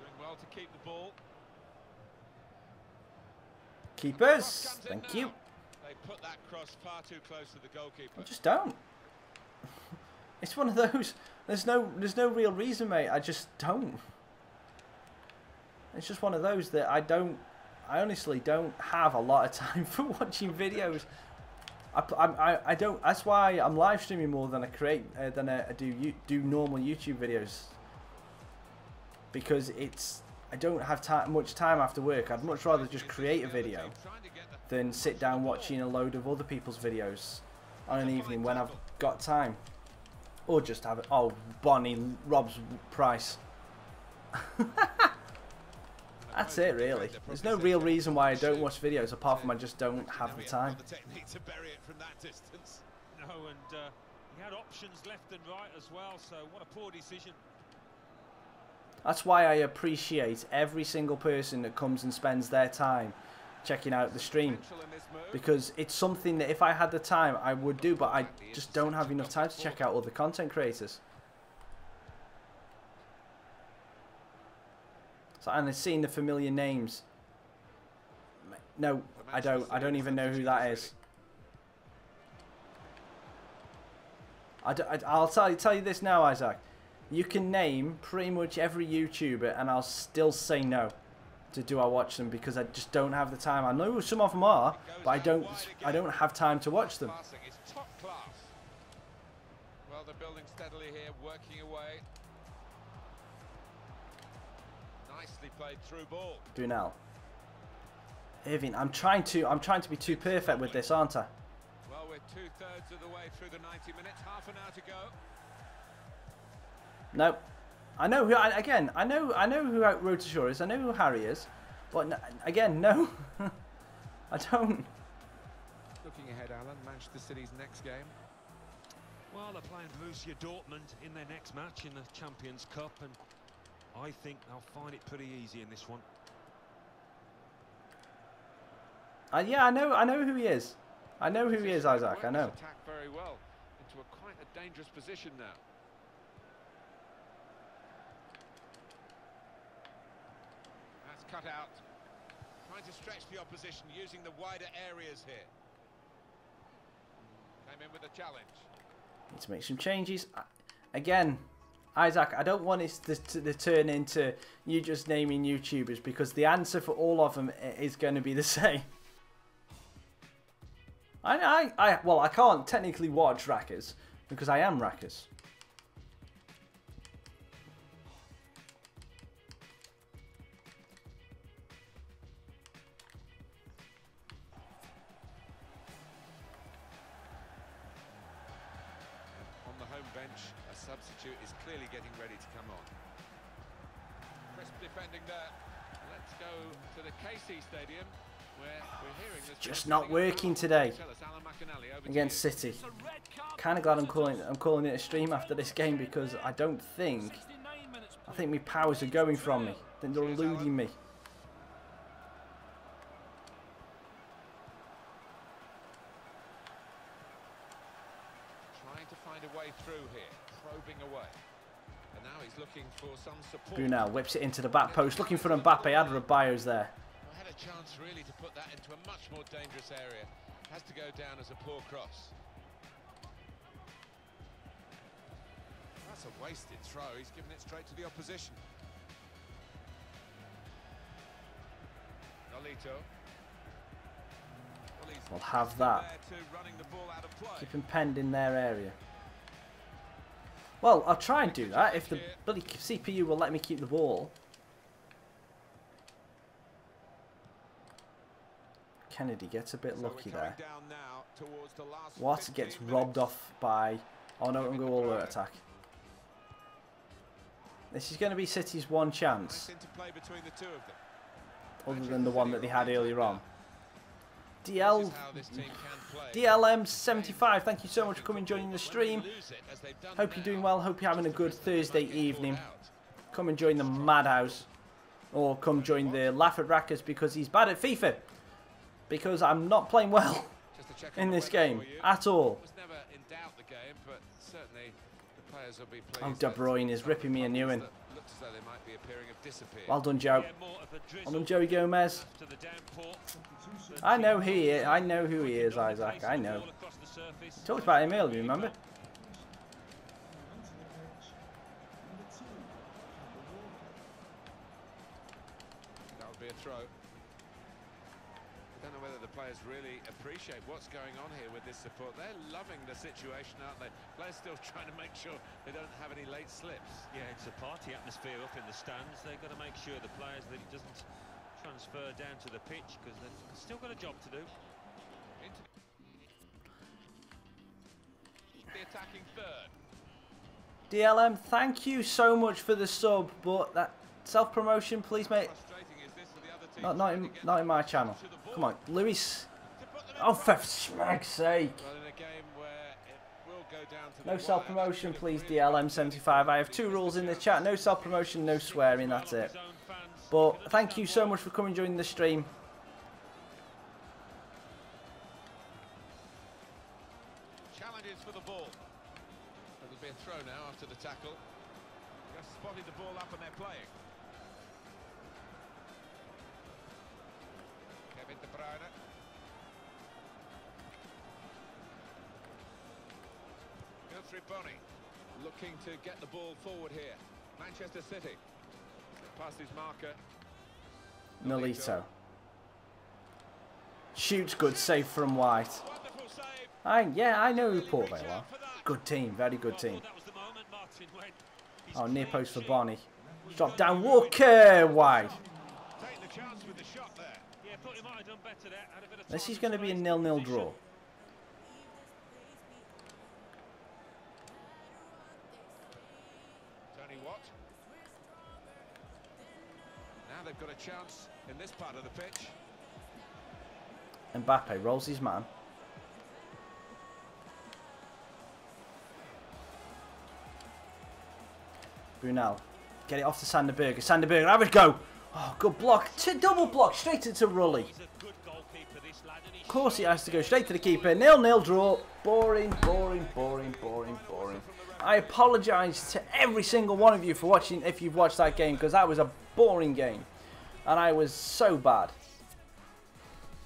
Doing well to keep the ball. Keepers. Thank you. They put that cross far too close to the goalkeeper. I just don't. It's one of those. There's no real reason, mate. I just don't. It's just one of those that I honestly don't have a lot of time for watching videos. I don't. That's why I'm live streaming more than I do normal YouTube videos. Because I don't have much time after work. I'd much rather just create a video than sit down watching a load of other people's videos on an evening when I've got time. Or just have it. Oh, Bonnie robs Price. That's it, really. There's no real reason why I don't watch videos apart from I just don't have the time. No, and he had options left and right as well, so what a poor decision. That's why I appreciate every single person that comes and spends their time checking out the stream. Because it's something that if I had the time, I would do, but I just don't have enough time to check out other content creators. So, and I've seen the familiar names. No, I don't. I don't even know who that is. I'll tell you this now, Isaac. You can name pretty much every YouTuber and I'll still say no to do I watch them because I just don't have the time. I know some of them are, but I don't have time to watch them. It's top class. Well, they're building steadily here, working away. Nicely played through ball. Brunel. Irving, I'm trying to be too perfect with this, aren't I? Well, we're 2/3 of the way through the 90 minutes, half an hour to go. No, I know who. I know who Rotashaw is. I know who Harry is, but again, no, I don't. Looking ahead, Alan, Manchester City's next game. Well, they're playing Borussia Dortmund in their next match in the Champions Cup, and I think they'll find it pretty easy in this one. Yeah, I know who he is. I know who he is, Isaac. I know. Attack very well into quite a dangerous position now. That's cut out. Trying to stretch the opposition using the wider areas here. Came in with a challenge. Need to make some changes. Again, Isaac, I don't want it to turn into you just naming YouTubers because the answer for all of them is going to be the same. Well, I can't technically watch Raccas because I am Raccas. On the home bench, a substitute is clearly getting ready to come on. Crisp defending there. Let's go to the KC Stadium. Just not working today against City. Kind of glad I'm calling it a stream after this game because I think my powers are going from me. I think they're eluding me. Trying to find a way through here, probing away, and now he's looking for some support. Brunel whips it into the back post, looking for Mbappe. Adebayo's there. I had a chance really to put that into a much more dangerous area. Has to go down as a poor cross. That's a wasted throw. He's given it straight to the opposition. Nolito. Well, We'll have that. running the ball out of play. Keep him penned in their area. Well, I'll try and do that if the bloody CPU will let me keep the ball. Kennedy gets a bit lucky there. Watt gets robbed off by... Oh no, I'm going to go attack. This is going to be City's one chance. Other than the one that they had earlier on. DLM75, thank you so much for coming and joining the stream. Hope you're doing well, hope you're having a good Thursday evening. Come and join the Madhouse. Or come join the Laugh at Raccas because he's bad at FIFA. Because I'm not playing well in this game at all. Oh, De Bruyne is ripping me a new one. Well done, Joe. Well done, Joey Gomez. I know he is. I know who he is, Isaac. I know. Talked about him earlier, remember? That would be a throw. I don't know whether the players really appreciate what's going on here with this support. They're loving the situation, aren't they? Players still trying to make sure they don't have any late slips. Yeah, it's a party atmosphere up in the stands. They've got to make sure the players that it doesn't transfer down to the pitch because they've still got a job to do. The attacking third. DLM, thank you so much for the sub, but that self-promotion, please, mate. Not in my channel. Come on, Luis. Oh, for smag's sake. No self-promotion, please, DLM75. I have 2 rules in the chat. No self-promotion, no swearing, that's it. But thank you so much for coming and joining the stream. Challenges for the ball. It'll be a throw now after the tackle. Just spotted the ball up and they're playing. Kevin De Bruyne. Bonnie looking to get the ball forward here. Manchester City. Past his marker. Nolito. Shoots good, save from White. Yeah, I know who Port Vale are. Good team, very good team. Oh, near post for Bonnie. Drop down, Walker, wide. This is going to be a 0-0 draw. They've got a chance in this part of the pitch. Mbappe rolls his man. Brunel. Get it off to Sanderberger. Sanderberger, have a go. Oh, good block. Double block straight into Rulli. Of course he has to go straight to the keeper. 0-0 draw. Boring, boring, boring, boring, boring. I apologise to every single one of you for watching if you've watched that game because that was a boring game. And I was so bad.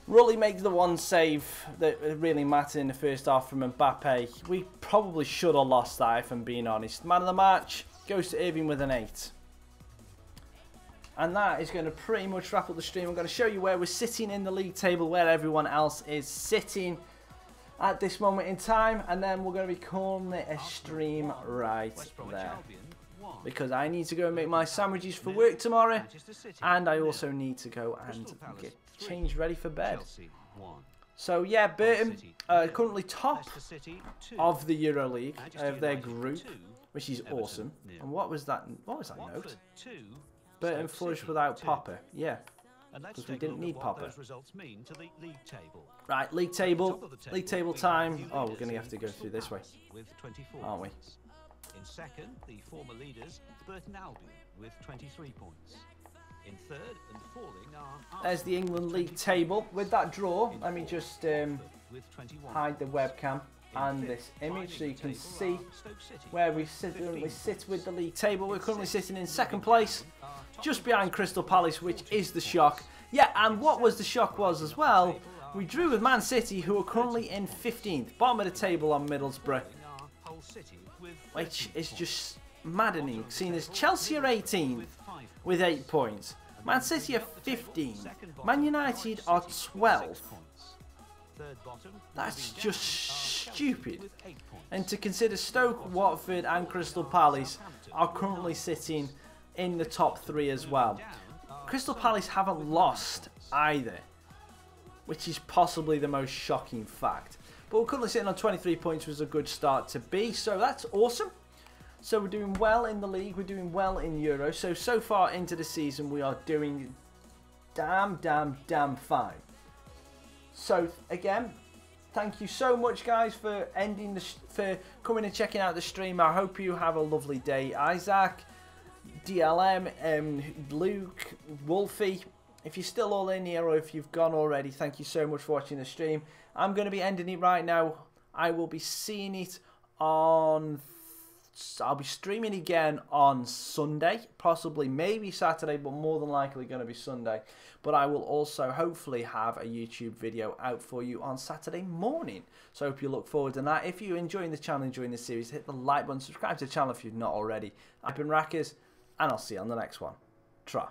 Rulli makes the one save that really mattered in the first half from Mbappe. We probably should have lost that if I'm being honest. Man of the match goes to Irving with an 8. And that is going to pretty much wrap up the stream. I'm going to show you where we're sitting in the league table, where everyone else is sitting at this moment in time. And then we're going to be calling it a stream right there. Because I need to go and make my sandwiches for work tomorrow. And I also need to go and get changed ready for bed. So yeah, Burton currently top of the EuroLeague of their group, which is awesome. And what was that note? Burton flourished without Popper. Yeah, because we didn't need Popper. Right, league table time. Oh, we're going to have to go through this way, aren't we? In second, the former leaders, Burton Albion, with 23 points. In third and falling are... There's the England League table. With that draw, let me just hide the webcam. and this image so you can see where we sit with the league table. We're currently sitting in second place, just behind Crystal Palace, which is the shock. Yeah, and what was the shock was as well, we drew with Man City, who are currently in 15th, bottom of the table on Middlesbrough, which is just maddening, seeing as Chelsea are 18th with 8 points. Man City are 15. Man United are 12th. That's just stupid. And to consider Stoke, Watford and Crystal Palace are currently sitting in the top 3 as well. Crystal Palace haven't lost either, which is possibly the most shocking fact. But we're currently sitting on 23 points, which was a good start to be, so that's awesome. So we're doing well in the league, we're doing well in Euro. So far into the season, we are doing damn fine. So again, thank you so much, guys, for for coming and checking out the stream. I hope you have a lovely day. Isaac, DLM, Luke, Wolfie, if you're still all in here or if you've gone already, thank you so much for watching the stream. I'm going to be ending it right now. I will be seeing it on... I'll be streaming again on Sunday, possibly maybe Saturday, but more than likely going to be Sunday. But I will also hopefully have a YouTube video out for you on Saturday morning. So I hope you look forward to that. If you're enjoying the channel, enjoying the series, hit the like button, subscribe to the channel if you've not already. I've been Raccas, and I'll see you on the next one. Tra.